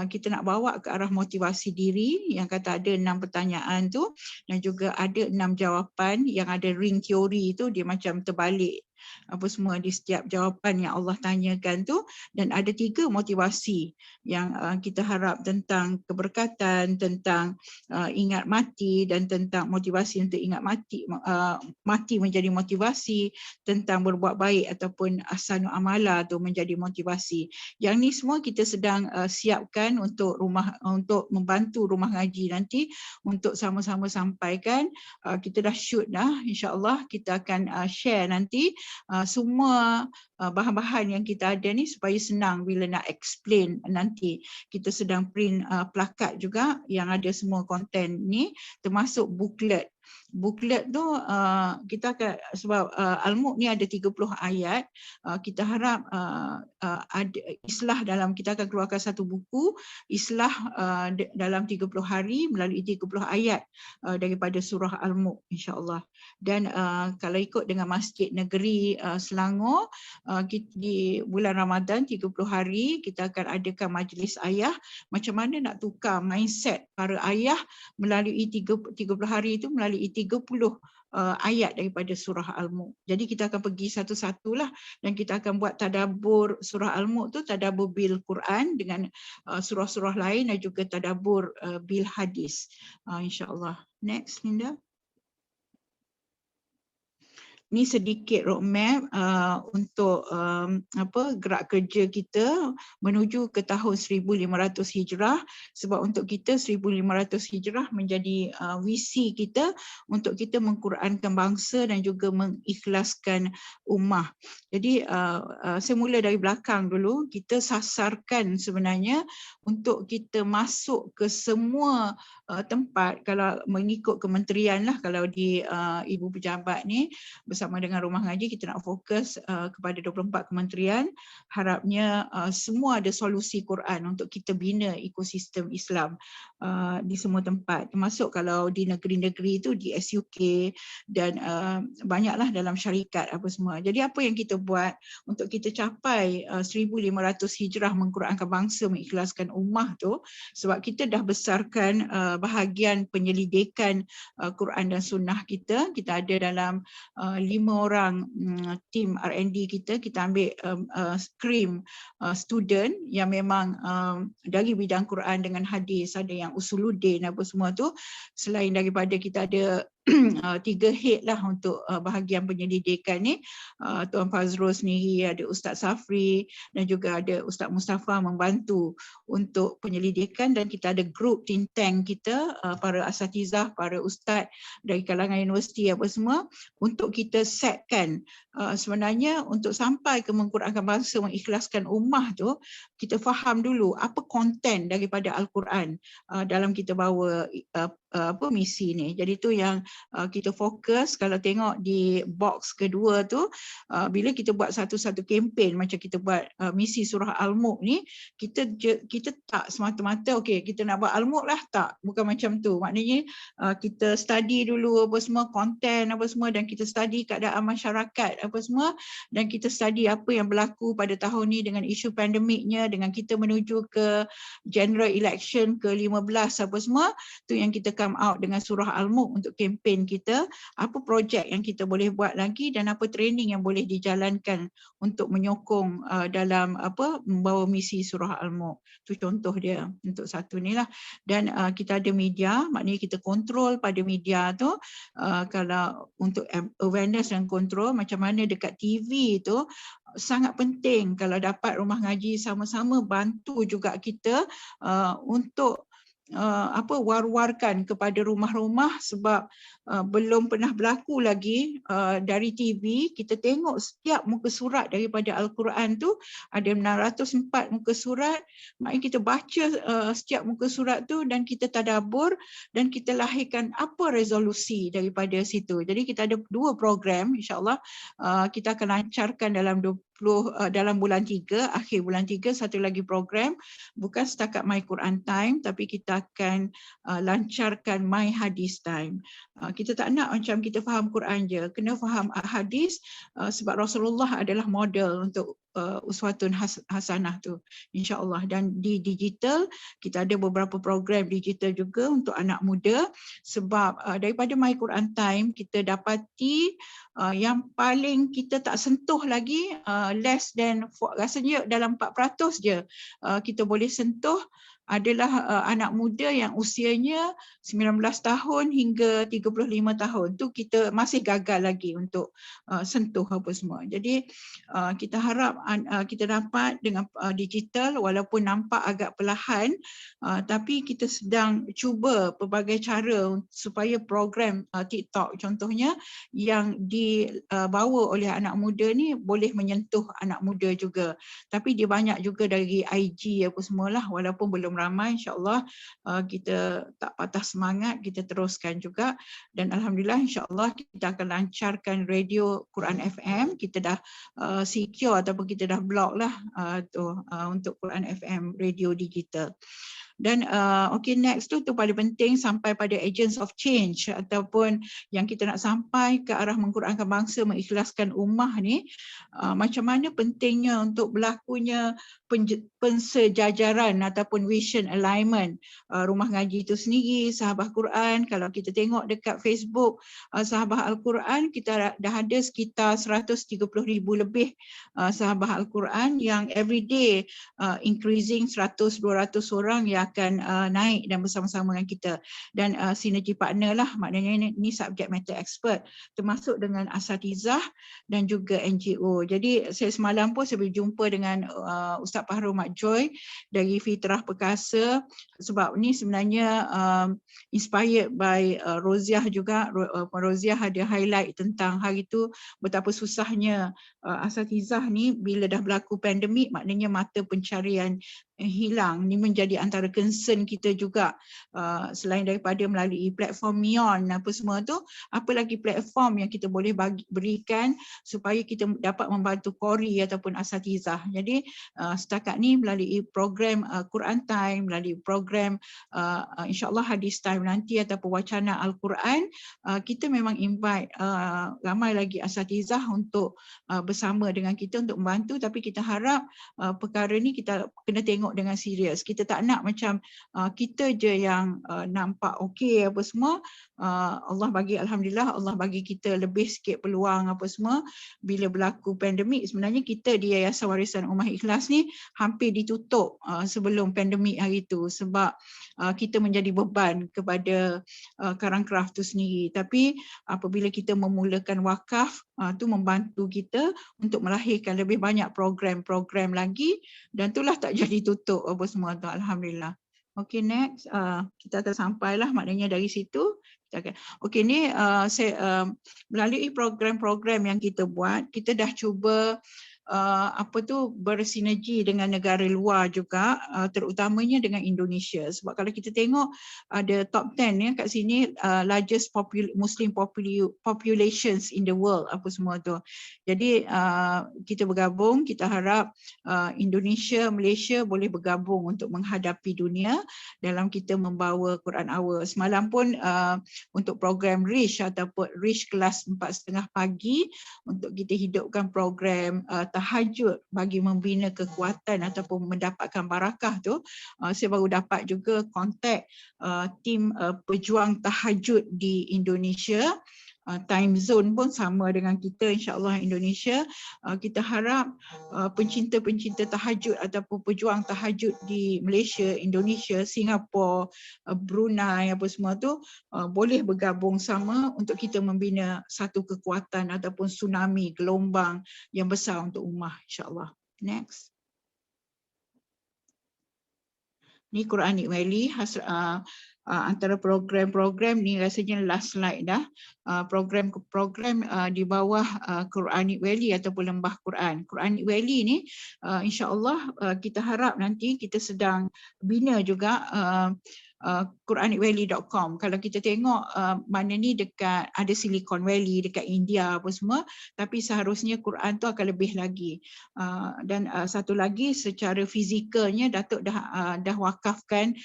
Kita nak bawa ke arah motivasi diri yang kata ada 6 pertanyaan tu, dan juga ada 6 jawapan yang ada ring teori tu, dia macam terbalik apa semua di setiap jawapan yang Allah tanyakan tu. Dan ada 3 motivasi yang kita harap tentang keberkatan, tentang ingat mati, dan tentang motivasi untuk ingat mati, mati menjadi motivasi, tentang berbuat baik ataupun ahsanu amala tu menjadi motivasi. Yang ni semua kita sedang siapkan untuk membantu rumah ngaji nanti untuk sama-sama sampaikan. Kita dah shoot dah, insya-Allah kita akan share nanti semua bahan-bahan yang kita ada ni supaya senang bila nak explain nanti. Kita sedang print plakat juga yang ada semua konten ni, termasuk booklet. Booklet tu kita akan, sebab Al-Mulk ni ada 30 ayat, kita harap ada islah dalam, kita akan keluarkan satu buku islah dalam 30 hari melalui 30 ayat daripada surah Al-Mulk, insya-Allah. Dan kalau ikut dengan Masjid Negeri Selangor, di bulan Ramadan 30 hari kita akan adakan majlis ayah, macam mana nak tukar mindset para ayah melalui 30 hari itu, melalui 30 ayat daripada surah Al-Mulk. Jadi kita akan pergi satu-satulah dan kita akan buat tadabbur surah Al-Mulk tu, tadabbur bil Quran dengan surah-surah lain dan juga tadabbur bil hadis, insya-Allah. Next, Linda. Ni sedikit roadmap untuk gerak kerja kita menuju ke tahun 1500 Hijrah, sebab untuk kita 1500 Hijrah menjadi visi kita untuk kita mengqurankan bangsa dan juga mengikhlaskan ummah. Jadi saya mula dari belakang dulu, kita sasarkan sebenarnya untuk kita masuk ke semua tempat, kalau mengikut kementerian lah, kalau di Ibu Pejabat ni bersama dengan Rumah Ngaji kita nak fokus kepada 24 kementerian, harapnya semua ada solusi Quran untuk kita bina ekosistem Islam di semua tempat, termasuk kalau di negeri-negeri itu di SUK dan banyaklah dalam syarikat apa semua. Jadi apa yang kita buat untuk kita capai 1500 Hijrah mengqurankan bangsa, mengikhlaskan ummah tu, sebab kita dah besarkan bahagian penyelidikan Quran dan Sunnah kita ada dalam 5 orang tim R&D kita ambil screen student yang memang dari bidang Quran dengan hadis, ada yang usuluddin apa semua tu. Selain daripada kita ada 3 head lah untuk bahagian penyelidikan ni, Tuan Fazrul sendiri, ada Ustaz Safri dan juga ada Ustaz Mustafa membantu untuk penyelidikan, dan kita ada grup think tank kita, para asatizah, para ustaz dari kalangan universiti apa semua, untuk kita setkan sebenarnya untuk sampai ke mengqurankan bangsa, mengikhlaskan ummah tu, kita faham dulu apa konten daripada Al-Quran dalam kita bawa misi ni. Jadi tu yang kita fokus. Kalau tengok di box kedua tu, bila kita buat satu-satu kempen macam kita buat misi surah Al-Mulk ni, kita tak semata-mata okey kita nak buat Al-Mulk lah, tak, bukan macam tu. Maknanya kita study dulu apa semua konten apa semua, dan kita study keadaan masyarakat apa semua, dan kita study apa yang berlaku pada tahun ni dengan isu pandemiknya, dengan kita menuju ke general election ke-15 apa semua, tu yang kita come out dengan surah Al-Mulk untuk kempen kita, apa projek yang kita boleh buat lagi dan apa training yang boleh dijalankan untuk menyokong dalam membawa misi surah Al-Mulk. Tu contoh dia untuk satu ni lah. Dan kita ada media, maknanya kita kontrol pada media tu, kalau untuk awareness dan kontrol macam mana dekat TV tu sangat penting. Kalau dapat Rumah Ngaji sama-sama bantu juga kita untuk war-warkan kepada rumah-rumah, sebab belum pernah berlaku lagi dari TV. Kita tengok setiap muka surat daripada Al-Quran tu ada 604 muka surat. Maknanya kita baca setiap muka surat tu dan kita tadabbur dan kita lahirkan apa resolusi daripada situ. Jadi kita ada 2 program, insya-Allah kita akan lancarkan dalam bulan 3, akhir bulan 3, satu lagi program bukan setakat My Quran Time, tapi kita akan lancarkan My Hadis Time. Kita tak nak macam kita faham Quran je, kena faham hadis, sebab Rasulullah adalah model untuk uswatun hasanah tu, insya-Allah. Dan di digital kita ada beberapa program digital juga untuk anak muda, sebab daripada My Quran Time kita dapati yang paling kita tak sentuh lagi, less than, rasanya dalam 4% je kita boleh sentuh adalah anak muda yang usianya 19 tahun hingga 35 tahun. Tu kita masih gagal lagi untuk sentuh apa semua. Jadi kita harap kita dapat dengan digital walaupun nampak agak perlahan, tapi kita sedang cuba pelbagai cara supaya program TikTok contohnya yang dibawa oleh anak muda ni boleh menyentuh anak muda juga. Tapi dia banyak juga dari IG apa semualah, walaupun belum ramai, insyaAllah kita tak patah semangat, kita teruskan juga. Dan Alhamdulillah insyaAllah kita akan lancarkan radio Quran FM, kita dah secure ataupun kita dah block lah untuk Quran FM radio digital. Dan okay, next tu paling penting sampai pada agents of change ataupun yang kita nak sampai ke arah mengqurankan bangsa, mengikhlaskan ummah ni, macam mana pentingnya untuk berlakunya pensejajaran ataupun vision alignment rumah ngaji itu sendiri, sahabat Quran. Kalau kita tengok dekat Facebook sahabat Al-Quran, kita dah ada sekitar 130,000 lebih sahabat Al-Quran yang everyday increasing 100-200 orang yang akan naik dan bersama-sama dengan kita. Dan sinergi partner lah, maknanya ini subject matter expert termasuk dengan asatizah dan juga NGO. Jadi saya semalam pun saya berjumpa dengan Ustaz Pahrul Mat Joy dari Fitrah Perkasa, sebab ni sebenarnya inspired by Roziah juga. Roziah ada highlight tentang hari tu betapa susahnya asatizah ni bila dah berlaku pandemik, maknanya mata pencarian hilang. Ini menjadi antara concern kita juga, selain daripada melalui platform Mion apa semua tu, apa lagi platform yang kita boleh berikan supaya kita dapat membantu Qori ataupun asatizah. Jadi setakat ni melalui program Quran Time, melalui program insyaAllah Hadis Time nanti ataupun Wacana Al-Quran, kita memang invite ramai lagi asatizah untuk bersama dengan kita untuk membantu. Tapi kita harap perkara ni kita kena tengok dengan serius. Kita tak nak macam kita je yang nampak okey apa semua. Allah bagi, alhamdulillah Allah bagi kita lebih sikit peluang apa semua. Bila berlaku pandemik, sebenarnya kita di Yayasan Warisan Ummah Ikhlas ni hampir ditutup sebelum pandemik hari tu, sebab kita menjadi beban kepada Karangkraf tu sendiri. Tapi apabila kita memulakan wakaf, tu membantu kita untuk melahirkan lebih banyak program-program lagi, dan itulah tak jadi tutup apa semua tu, alhamdulillah. Okay, next kita akan sampailah, maknanya dari situ kita akan. Okay, ni saya melalui program-program yang kita buat, kita dah cuba bersinergi dengan negara luar juga, terutamanya dengan Indonesia. Sebab kalau kita tengok ada top 10 ya kat sini, largest Muslim populations in the world apa semua tu. Jadi kita bergabung, kita harap Indonesia, Malaysia boleh bergabung untuk menghadapi dunia dalam kita membawa Quran Hour. Semalam pun untuk program RISH ataupun RISH kelas 4.30 pagi, untuk kita hidupkan program tahajud bagi membina kekuatan ataupun mendapatkan barakah tu, saya baru dapat juga kontak tim pejuang tahajud di Indonesia. Time zone pun sama dengan kita, insyaAllah Indonesia. Kita harap pencinta-pencinta tahajud ataupun pejuang tahajud di Malaysia, Indonesia, Singapura, Brunei apa semua tu boleh bergabung sama untuk kita membina satu kekuatan ataupun tsunami, gelombang yang besar untuk ummah, insyaAllah. Next. Ni Quranic Valley, antara program-program ni rasanya last slide dah. Program-program di bawah Quranic Valley ataupun Lembah Quran. Quranic Valley ni insya-Allah kita harap nanti kita sedang bina juga QuranicValley.com. Kalau kita tengok mana ni dekat ada Silicon Valley dekat India apa semua, tapi seharusnya Quran tu akan lebih lagi. Dan satu lagi secara fizikalnya Datuk dah wakafkan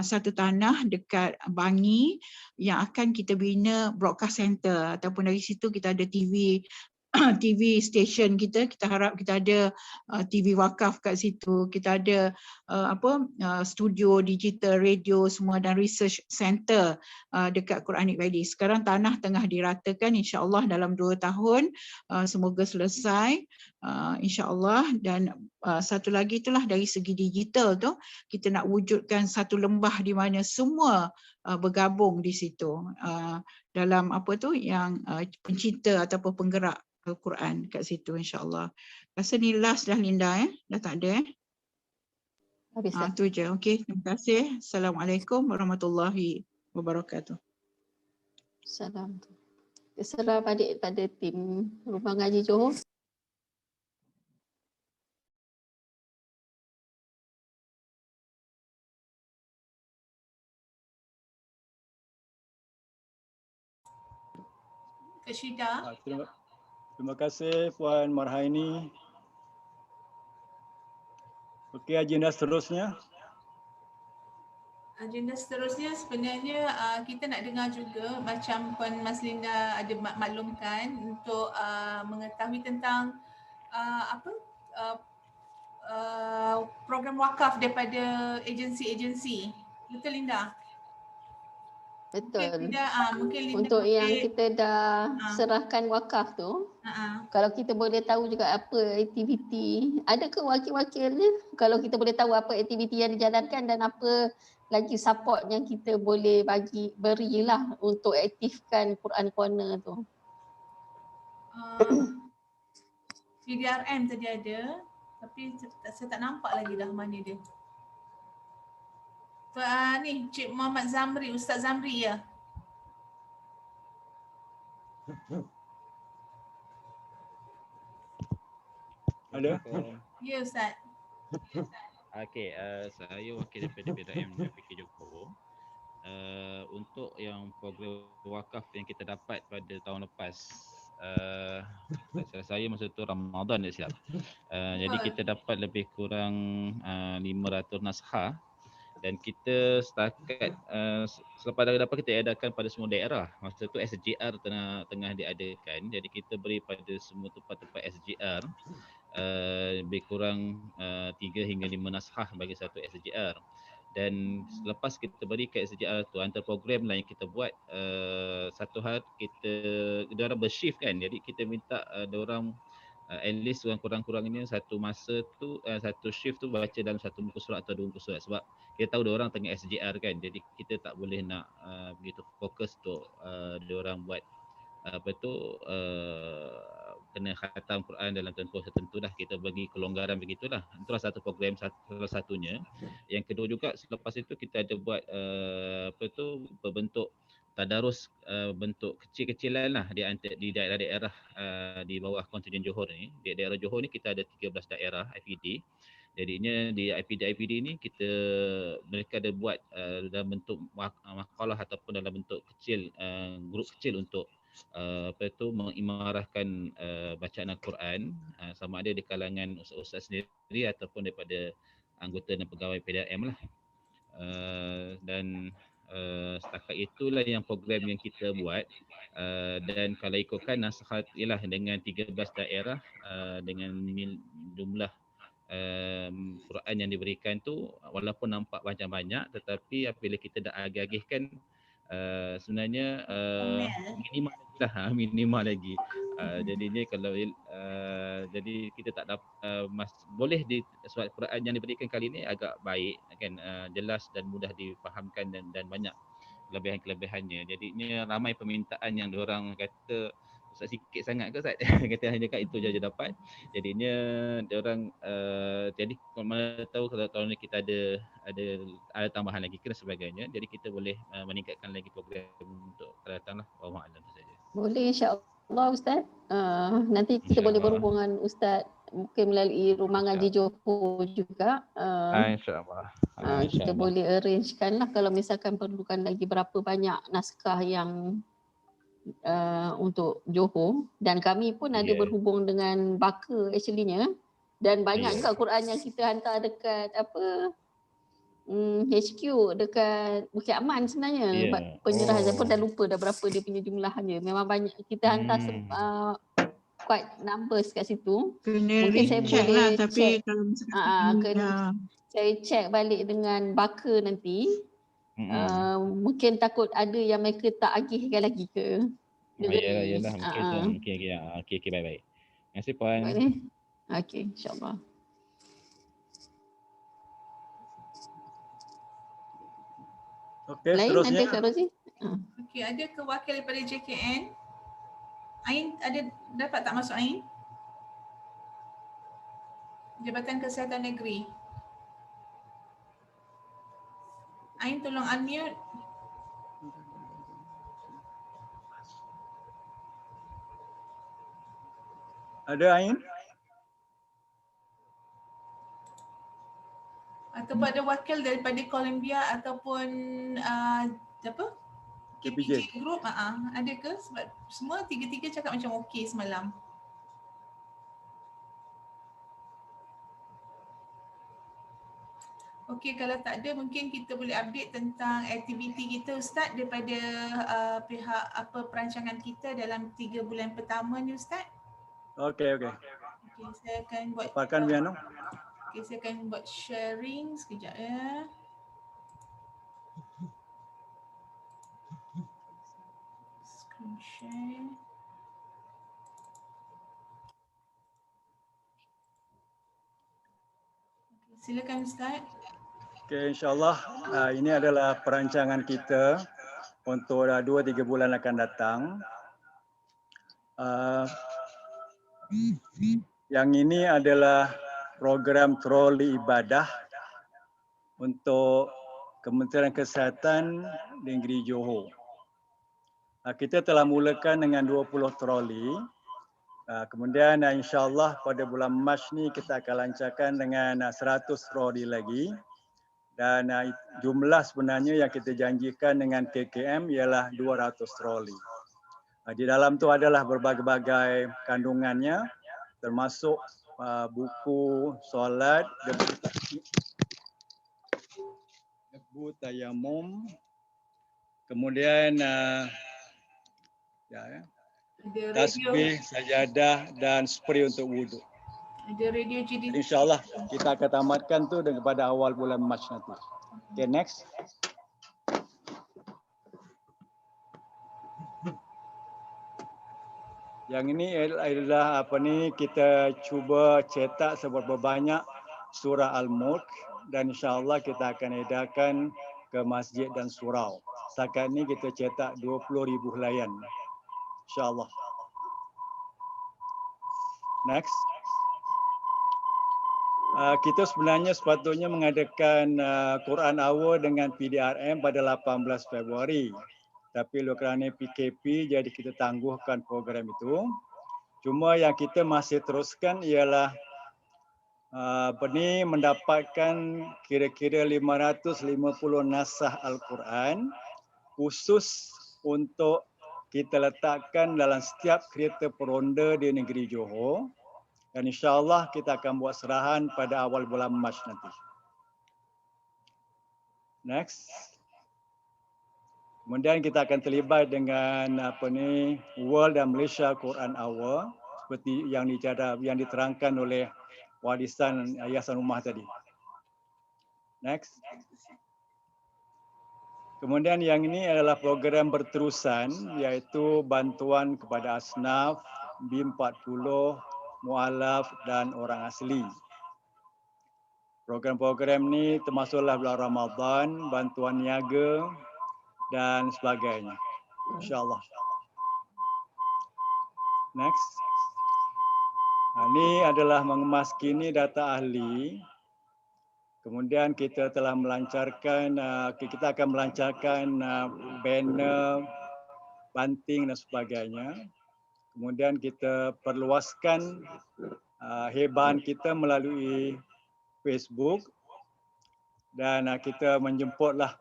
satu tanah dekat Bangi yang akan kita bina broadcast center, ataupun dari situ kita ada TV station kita harap kita ada TV wakaf kat situ, kita ada studio digital, radio semua, dan research center dekat Quranic Valley. Sekarang tanah tengah diratakan, insya-Allah dalam 2 tahun semoga selesai. insya-Allah. Dan satu lagi itulah dari segi digital tu, kita nak wujudkan satu lembah di mana semua bergabung di situ dalam apa tu yang pencinta ataupun penggerak Al-Quran kat situ, insya-Allah. Rasa ni last dah Linda dah tak ada Habis dah. tu je. Okey, terima kasih. Assalamualaikum warahmatullahi wabarakatuh. Salam. Terserah pada tim Rumah Ngaji Johor. Kak Syida. Terima kasih Puan Marhaini. Okey, agenda seterusnya. Agenda seterusnya sebenarnya kita nak dengar juga macam Puan Mas Linda ada maklumkan untuk mengetahui tentang program wakaf daripada agensi-agensi. Betul Linda? Betul. Mungkin Linda Untuk boleh, yang kita dah serahkan wakaf tu, kalau kita boleh tahu juga apa aktiviti, ada ke wakil-wakilnya? Kalau kita boleh tahu apa aktiviti yang dijalankan dan apa lagi support yang kita boleh berilah untuk aktifkan Quran Corner tu. PDRM tadi ada, tapi saya tak nampak lagi dah mana dia. Ni Cik Muhammad Zamri, Ustaz Zamri ya. Ada? Ya Ustaz. Okey, saya wakil daripada PDRM FPK Johor. Untuk yang program wakaf yang kita dapat pada tahun lepas, saya masa tu Ramadan tak silap. Jadi kita dapat lebih kurang 500 naskah. Dan kita setakat selepas dapat kita edarkan pada semua daerah. Masa tu SGR tengah diadakan. Jadi kita beri pada semua tempat-tempat SGR lebih kurang 3 hingga 5 naskah bagi satu SGR. Dan selepas kita beri ke SGR tu, antara program lah yang kita buat, satu hari diorang bershift kan. Jadi kita minta diorang at least kurang-kurangnya satu masa tu, satu shift tu baca dalam satu muka surat atau 2 muka surat. Sebab kita tahu diorang tengah SGR kan. Jadi kita tak boleh nak begitu fokus untuk diorang buat kena khatam Quran dalam tempoh tertentu dah. Kita bagi kelonggaran begitulah. Itulah satu program salah satunya. Yang kedua juga selepas itu kita ada buat berbentuk tadarus bentuk kecil-kecilan lah di daerah-daerah di bawah kontingen Johor ni. Di daerah Johor ni kita ada 13 daerah IPD. Jadinya di IPD ni mereka ada buat dalam bentuk makalah ataupun dalam bentuk kecil, grup kecil untuk mengimarahkan bacaan Al-Quran, sama ada di kalangan ustaz-ustaz sendiri ataupun daripada anggota dan pegawai PDRM lah. Dan setakat itulah yang program yang kita buat. Dan kalau ikutkan nasihat ialah dengan 13 daerah dengan jumlah Quran yang diberikan tu walaupun nampak banyak-banyak, tetapi apabila kita dah agih-agihkan sebenarnya minimal lagi. Jadinya kalau jadi kita tak dapat boleh di surat Quran yang diberikan kali ni agak baik kan, jelas dan mudah difahamkan dan banyak kelebihan-kelebihannya. Jadinya ramai permintaan yang diorang kata Ustaz sikit sangat ke Ustaz? Kata hanya kat itu je dapat. Jadinya diorang jadi mana tahu kalau tahun ni kita ada tambahan lagi dan sebagainya. Jadi kita boleh meningkatkan lagi program untuk datang lah. Wallahualam tu saja. Boleh insya-Allah Ustaz. Nanti kita boleh berhubung dengan Ustaz mungkin melalui Rumah Ngaji Johor juga. InsyaAllah. Kita boleh arrangekan lah kalau misalkan perlukan lagi berapa banyak naskah yang untuk Johor, dan kami pun ada berhubung dengan Baka actually-nya, dan banyak juga Quran yang kita hantar dekat HQ dekat Bukit Aman sebenarnya. Penyerahan pun dah lupa dah berapa dia punya jumlahnya. Memang banyak kita hantar quite numbers kat situ. Mungkin saya boleh lah, tapi check, kalau saya check balik dengan Baka nanti. Mungkin takut ada yang mereka tak agihkan lagi ke. Yalah mungkin okey baik-baik. Terima kasih Puan. Okey, insyaAllah. Okey, Lain nanti seterusnya. Ustaz Rozi. Okey, ada ke wakil daripada JKN? Ain ada dapat tak masuk Ain? Jabatan Kesihatan Negeri. Ain tolong unmute. Ada Ain? Ataupun ada wakil daripada Columbia ataupun apa? KPJ Group, ada ke? Sebab semua tiga-tiga cakap macam okey semalam. Okey, kalau tak ada mungkin kita boleh update tentang aktiviti kita Ustaz daripada pihak perancangan kita dalam 3 bulan pertama ni Ustaz. Okey. Okey, saya akan buat Paparkan Wiano. Okey, saya akan buat sharing sekejap ya. Screen share. Okey, silakan Ustaz. Okey, insyaAllah ini adalah perancangan kita untuk 2-3 bulan akan datang. Yang ini adalah program troli ibadah untuk Kementerian Kesihatan Negeri Johor. Kita telah mulakan dengan 20 troli. Kemudian insyaAllah pada bulan Mac ni kita akan lancarkan dengan 100 troli lagi. Dan jumlah sebenarnya yang kita janjikan dengan KKM ialah 200 troli. Di dalam tu adalah berbagai-bagai kandungannya, termasuk buku solat, debu tayamum, kemudian tasbih, sajadah dan spray untuk wuduk. Ada radio GDC. InsyaAllah kita akan tamatkan tu pada awal bulan Mac nanti. Okay, next. Yang ini adalah kita cuba cetak seberapa banyak surah Al-Mulk dan insyaAllah kita akan edarkan ke masjid dan surau. Setakat ini kita cetak 20,000 layan. InsyaAllah. Next. Kita sebenarnya sepatutnya mengadakan Quran Hour dengan PDRM pada 18 Februari. Tapi kerana PKP jadi kita tangguhkan program itu. Cuma yang kita masih teruskan ialah mendapatkan kira-kira 550 nasah Al-Quran khusus untuk kita letakkan dalam setiap kereta peronda di negeri Johor. Dan insyaAllah kita akan buat serahan pada awal bulan Mac nanti. Next. Kemudian kita akan terlibat dengan World dan Malaysia Quran Hour seperti yang diterangkan oleh warisan Yayasan Rumah tadi. Next. Kemudian yang ini adalah program berterusan iaitu bantuan kepada asnaf, B40, mualaf dan orang asli. Program-program ni termasuklah bulan Ramadan, bantuan niaga dan sebagainya. InsyaAllah. Next. Ini adalah mengemas kini data ahli. Kemudian kita telah melancarkan, kita akan melancarkan banner, banting dan sebagainya. Kemudian kita perluaskan hebahan kita melalui Facebook dan kita menjemputlah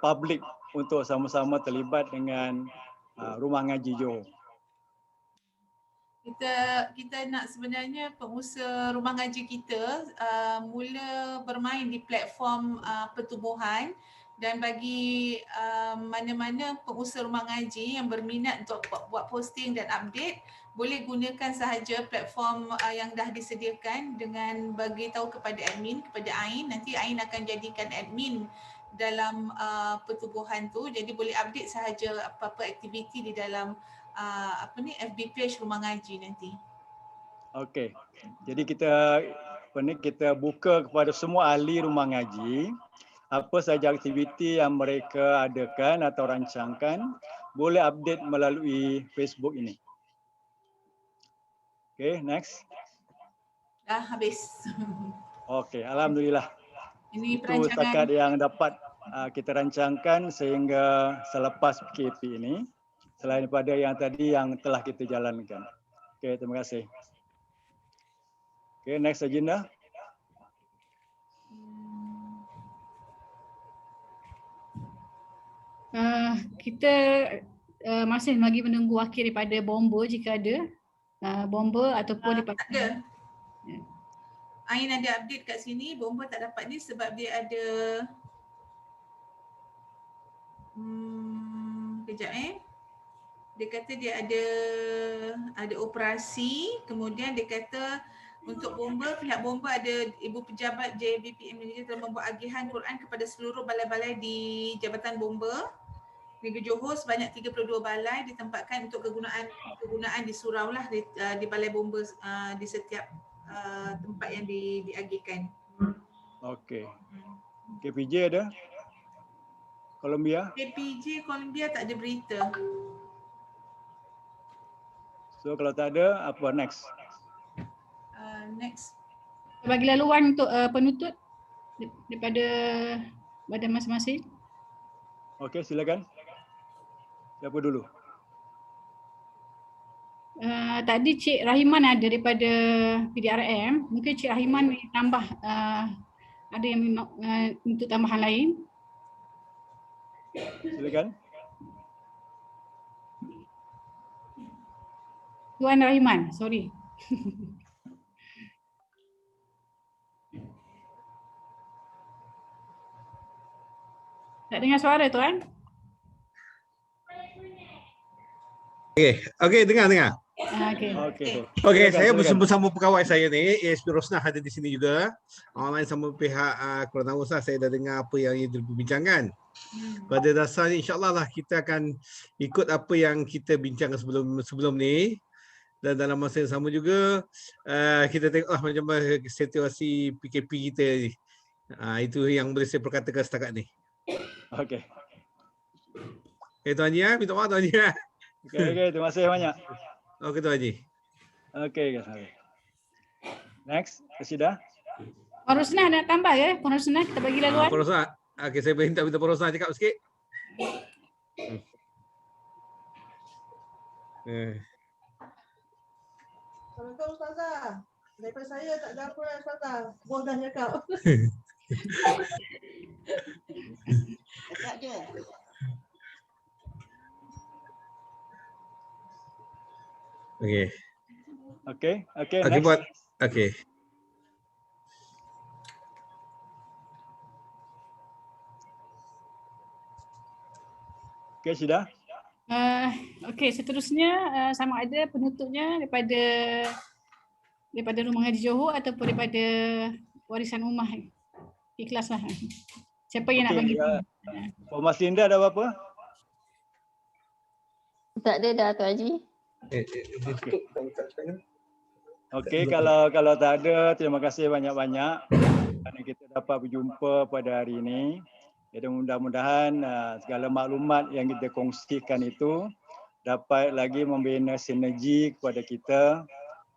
publik untuk sama-sama terlibat dengan Rumah Ngaji Johor. Kita nak sebenarnya pengusaha rumah ngaji kita mula bermain di platform pertubuhan dan bagi mana-mana pengusaha rumah ngaji yang berminat untuk buat posting dan update boleh gunakan sahaja platform yang dah disediakan dengan bagi tahu kepada admin, kepada Ain. Nanti Ain akan jadikan admin dalam pertubuhan tu, jadi boleh update sahaja apa-apa aktiviti di dalam FB page Rumah Ngaji nanti. Okey. Jadi kita buka kepada semua ahli rumah ngaji, apa saja aktiviti yang mereka adakan atau rancangkan, boleh update melalui Facebook ini. Okey, next. Dah habis. Okey, alhamdulillah. Ini Itu perancangan. setakat yang dapat kita rancangkan sehingga selepas PKP ini, selain daripada yang tadi yang telah kita jalankan. Okey, terima kasih. Okey, next agenda. Kita masih lagi menunggu wakil daripada Bomba jika ada. Bomba ataupun daripada Tak ada. Ain ada update kat sini, Bomba tak dapat ni sebab dia ada kejap dia kata dia ada operasi, kemudian dia kata untuk Bomba, pihak Bomba ada Ibu Pejabat JBPM Malaysia telah membuat agihan Quran kepada seluruh balai-balai di Jabatan Bomba Negeri Johor sebanyak 32 balai ditempatkan untuk kegunaan di surau lah di balai Bomba di setiap tempat yang diagihkan. Okey. KPJ ada? Columbia? KPJ Columbia tak ada berita. So kalau tak ada, apa next? Next. bagi laluan untuk penuntut daripada badan masing-masing. Okey, silakan. Siapa dulu? Tadi Cik Rahiman ada daripada PDRM. Mungkin Cik Rahiman boleh tambah ada yang untuk tambahan lain. Silakan. Tuan Rahiman, sorry. Tak dengar suara tuan? Okey, dengar. Okey, Saya bersama pegawai saya ni, ASP Rosnah ada di sini juga. Online sama pihak Quran Awal, saya dah dengar apa yang dibincangkan. Pada dasarnya insya-Allah lah kita akan ikut apa yang kita bincangkan sebelum ni. Dan dalam masa yang sama juga kita tengoklah macam mana situasi PKP kita ni. Itu yang boleh saya perkatakan setakat ni. Okey. Tuan Haji, minta maaf Tuan Haji. Okey, terima kasih banyak. Okey Tuan Haji. Okey, next, Rasidah. Puan Rosnah nak tambah ke? Puan Rosnah kita bagi laluan. Puan Rosnah. Okey, saya minta Puan Rosnah cakap sikit. Assalamualaikum Ustazah. Daripada saya tak ada apa nak Ustazah. Bos dah cakap. Tak ada. Okey, next. buat. Okey. Okey, sudah. Okey, seterusnya sama ada penutupnya daripada Rumah Ngaji Johor ataupun daripada Warisan Ummah. Ikhlaslah. Siapa yang nak bagi? Puan Mas Linda ada apa-apa? Tak ada dah Tuan Haji. Okey, kalau tak ada, terima kasih banyak-banyak kerana kita dapat berjumpa pada hari ini. Jadi mudah-mudahan segala maklumat yang kita kongsikan itu dapat lagi membina sinergi kepada kita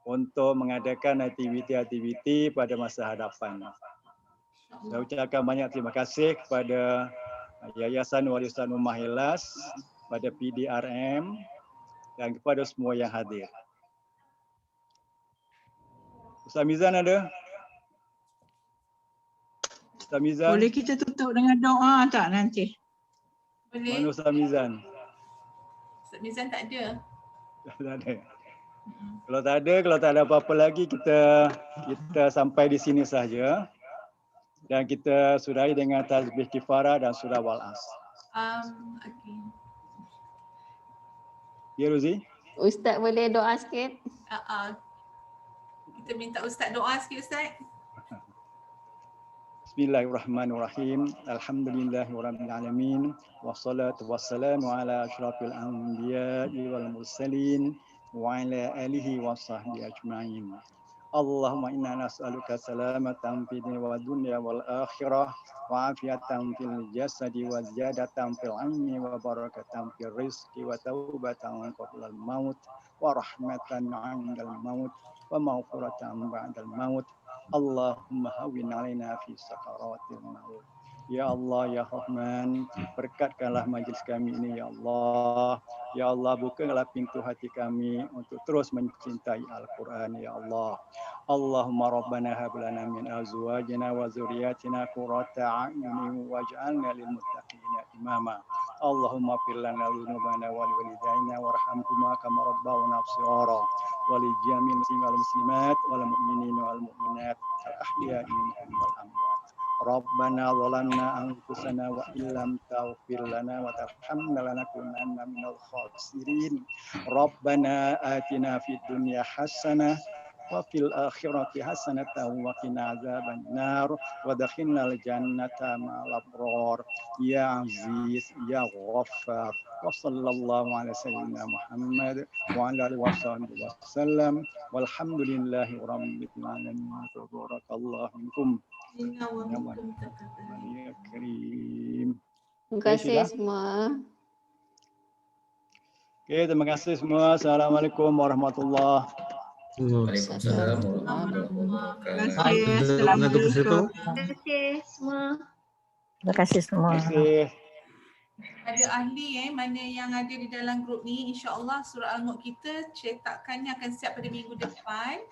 untuk mengadakan aktiviti-aktiviti pada masa hadapan. Saya ucapkan banyak terima kasih kepada Yayasan Warisan Ummah Ikhlas, kepada PDRM dan kepada semua yang hadir. Ustaz Mizan ada? Ustaz Mizan? Boleh kita tutup dengan doa tak nanti? Boleh. Mana Ustaz Mizan? Ustaz Mizan tak ada. Tak ada. Kalau tak ada apa-apa lagi, kita sampai di sini saja. Dan kita sudahi dengan tasbih kifarah dan surah Wal-As. Okay. Ya Ruzi? Ustaz boleh doa sikit? Kita minta Ustaz doa sikit Ustaz. Bismillahirrahmanirrahim. Alhamdulillahirabbil alamin. Wassalatu wassalamu ala asyrafil anbiya'i wal mursalin وعلى آله وصحبه أجمعين. اللهم إنا نسألك سلامة في الدين والدنيا والآخرة وعافية في الجسد وزيادة في العلم وبركة في الرزق وتوبة قبل الموت ورحمة عند الموت ومغفرة بعد الموت. اللهم هون علينا في سكرات الموت. Ya Allah, Ya Rahman, berkatkanlah majlis kami ini, Ya Allah. Ya Allah, bukalah pintu hati kami untuk terus mencintai Al-Quran, Ya Allah. Allahumma Rabbana hab lana min azwajina wa zurriyatina qurrata a'yunin waj'alna lil muttaqina imama. Allahumma fir lana dhunubana wa liwalidayna warhamhuma kama rabbawna shighara wa li jami'il muslimin wal muslimat wal mu'minina wal mu'minat al ahya'i minhum wal amwat. Rabbana zalamna anfusana wa illam taghfir lana wa tarhamna lanakunanna minal khasirin. Rabbana atina fid dunya hasanah wa fil akhirati hasanatan wa qina adzaban nar wa adkhilnal jannata ma'al abrar. Ya Aziz, Ya Ghaffar. Wa sallallahu ala sayyidina Muhammad wa ala alihi wa sahbihi wasallam. Walhamdulillahi rabbil alamin. Barakallahu minkum. Terima kasih semua. Okey, terima kasih semua. Assalamualaikum warahmatullahi Waalaikumsalam warahmatullahi wabarakatuh. Assalamualaikum. Terima kasih semua. Terima kasih semua. Terima kasih. Ada ahli mana yang ada di dalam grup ni, insya-Allah surah Al-Mulk kita cetakannya akan siap pada minggu depan.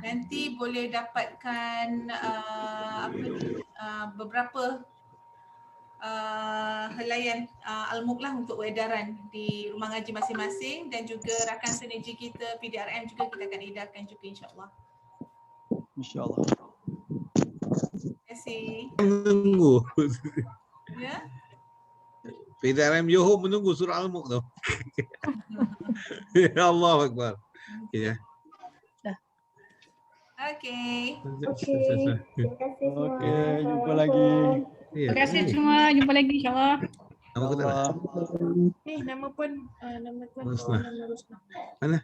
Nanti boleh dapatkan beberapa helaian Al-Mulk lah untuk edaran di rumah ngaji masing-masing, dan juga rakan sinergi kita PDRM juga kita akan edarkan juga, insya-Allah. Insya-Allah. Terima kasih. Menunggu. Ya. PDRM Johor menunggu surah Al-Mulk tu. Ya Allah Akbar. Ya. Okey. Terima kasih semua. Okey, jumpa lagi. Terima kasih semua. Jumpa lagi insya-Allah. Nama kita. Nama pun nama tuan. Rusna. Mana?